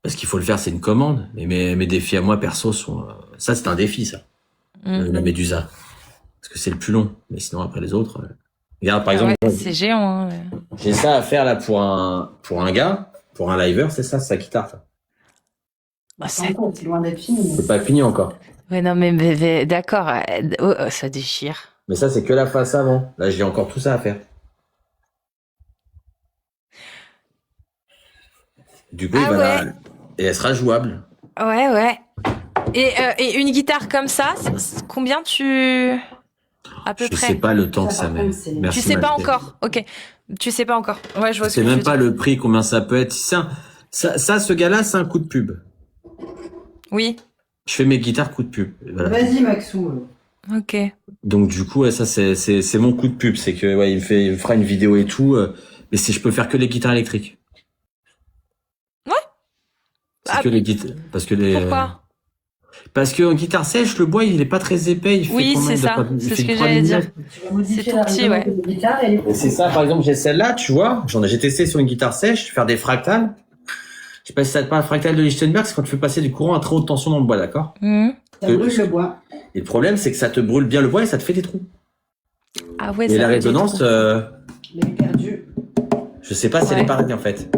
Parce qu'il faut le faire, c'est une commande. Mais mes défis à moi, perso, sont... ça, c'est un défi, ça. La Médusa. Parce que c'est le plus long. Mais sinon, après les autres... Regarde, par exemple, Ouais, c'est géant. Hein. j'ai ça à faire là pour un gars, pour un liver, c'est ça, c'est sa guitare. Ça. Bah, C'est loin d'être fini. C'est pas fini encore. Ouais, non, mais d'accord. Ça déchire. Mais ça, c'est que la face avant. Là, j'ai encore tout ça à faire. Du coup, Ah et elle sera jouable. Ouais. Et une guitare comme ça, combien tu... À peu Je près. sais pas le temps que Ça, ça par met. contre, c'est- Merci, Tu sais pas Mathilde. encore. Ok. Tu sais pas encore. Ouais, je vois Je ce que sais tu même veux pas dire. le prix, combien ça peut être. Ce gars-là, c'est un coup de pub. Oui. Je fais mes guitares coup de pub. Voilà. Vas-y, Maxou. Ok. Donc du coup, ouais, ça c'est mon coup de pub, c'est que ouais, il me fera une vidéo et tout, mais je peux faire que les guitares électriques. Ouais. C'est Ah, que les guitares parce que les Pourquoi parce que en guitare sèche, le bois il est pas très épais, il fait Oui, combien, c'est il doit ça. pas- il C'est fait ce que 3 j'allais mm. dire. Tu vas modifier C'est tout la petit, résonance ouais. de la guitare et elle est Et c'est ça, par exemple, j'ai celle-là, tu vois, j'ai testé sur une guitare sèche, faire des fractales. Je sais pas si ça te parle, fractal de Lichtenberg, c'est quand tu fais passer du courant à très haute tension dans le bois, d'accord? Ça brûle le bois. Et le problème, c'est que ça te brûle bien le bois et ça te fait des trous. Ah ouais, Et ça la fait des résonance, trous. Je l'ai perdu. je Je sais pas si elle est pareille en fait.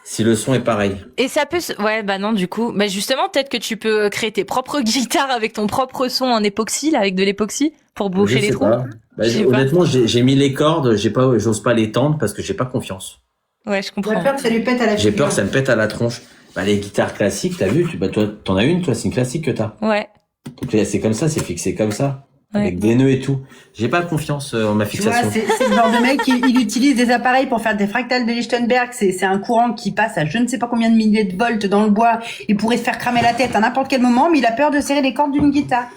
Si le son est pareil. Et ça peut ouais, bah non, du coup. Bah justement, peut-être que tu peux créer tes propres guitares avec ton propre son en époxy, là, avec de l'époxy, pour boucher Je les sais trous. pas. Bah, Je sais pas. honnêtement, j'ai mis les cordes, j'ose pas les tendre parce que j'ai pas confiance. Ouais, je J'ai comprends. peur que ça lui pète à la J'ai figure. peur que ça me pète à la tronche. Bah, les guitares classiques, t'as vu, bah, toi, t'en as une, toi, c'est une classique que t'as. Ouais. Donc, c'est comme ça, c'est fixé comme ça. Ouais. Avec des nœuds et tout. J'ai pas confiance en ma Tu vois, fixation. c'est le genre de mec il utilise des appareils pour faire des fractales de Lichtenberg. C'est un courant qui passe à je ne sais pas combien de milliers de volts dans le bois. Il pourrait se faire cramer la tête à n'importe quel moment, mais il a peur de serrer les cordes d'une guitare.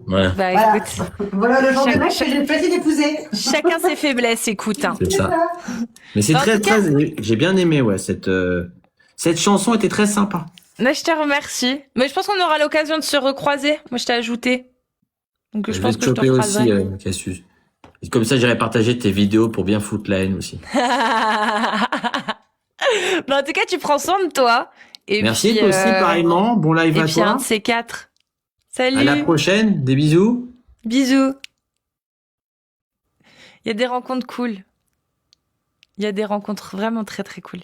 Ouais, Bah Voilà. écoute, Voilà le genre de Chaque- mec que j'ai choisi d'épouser. chacun ses faiblesses, écoute. Hein. c'est ça. Mais c'est En très, tout cas- très, j'ai bien aimé, ouais, cette chanson était très sympa. Là, je te remercie. Mais je pense qu'on aura l'occasion de se recroiser. Moi, je t'ai ajouté. Donc, je vais pense te que je te choper recroiserai. aussi, Cassius. Et comme ça, j'irai partager tes vidéos pour bien foutre la haine aussi. Mais en tout cas, tu prends soin de toi. Et Merci, puis, toi aussi, pareillement. Bon live Et à puis, un toi. de ces quatre. Salut. À la prochaine. Des bisous. Bisous. Il y a des rencontres cool. Il y a des rencontres vraiment très très cool.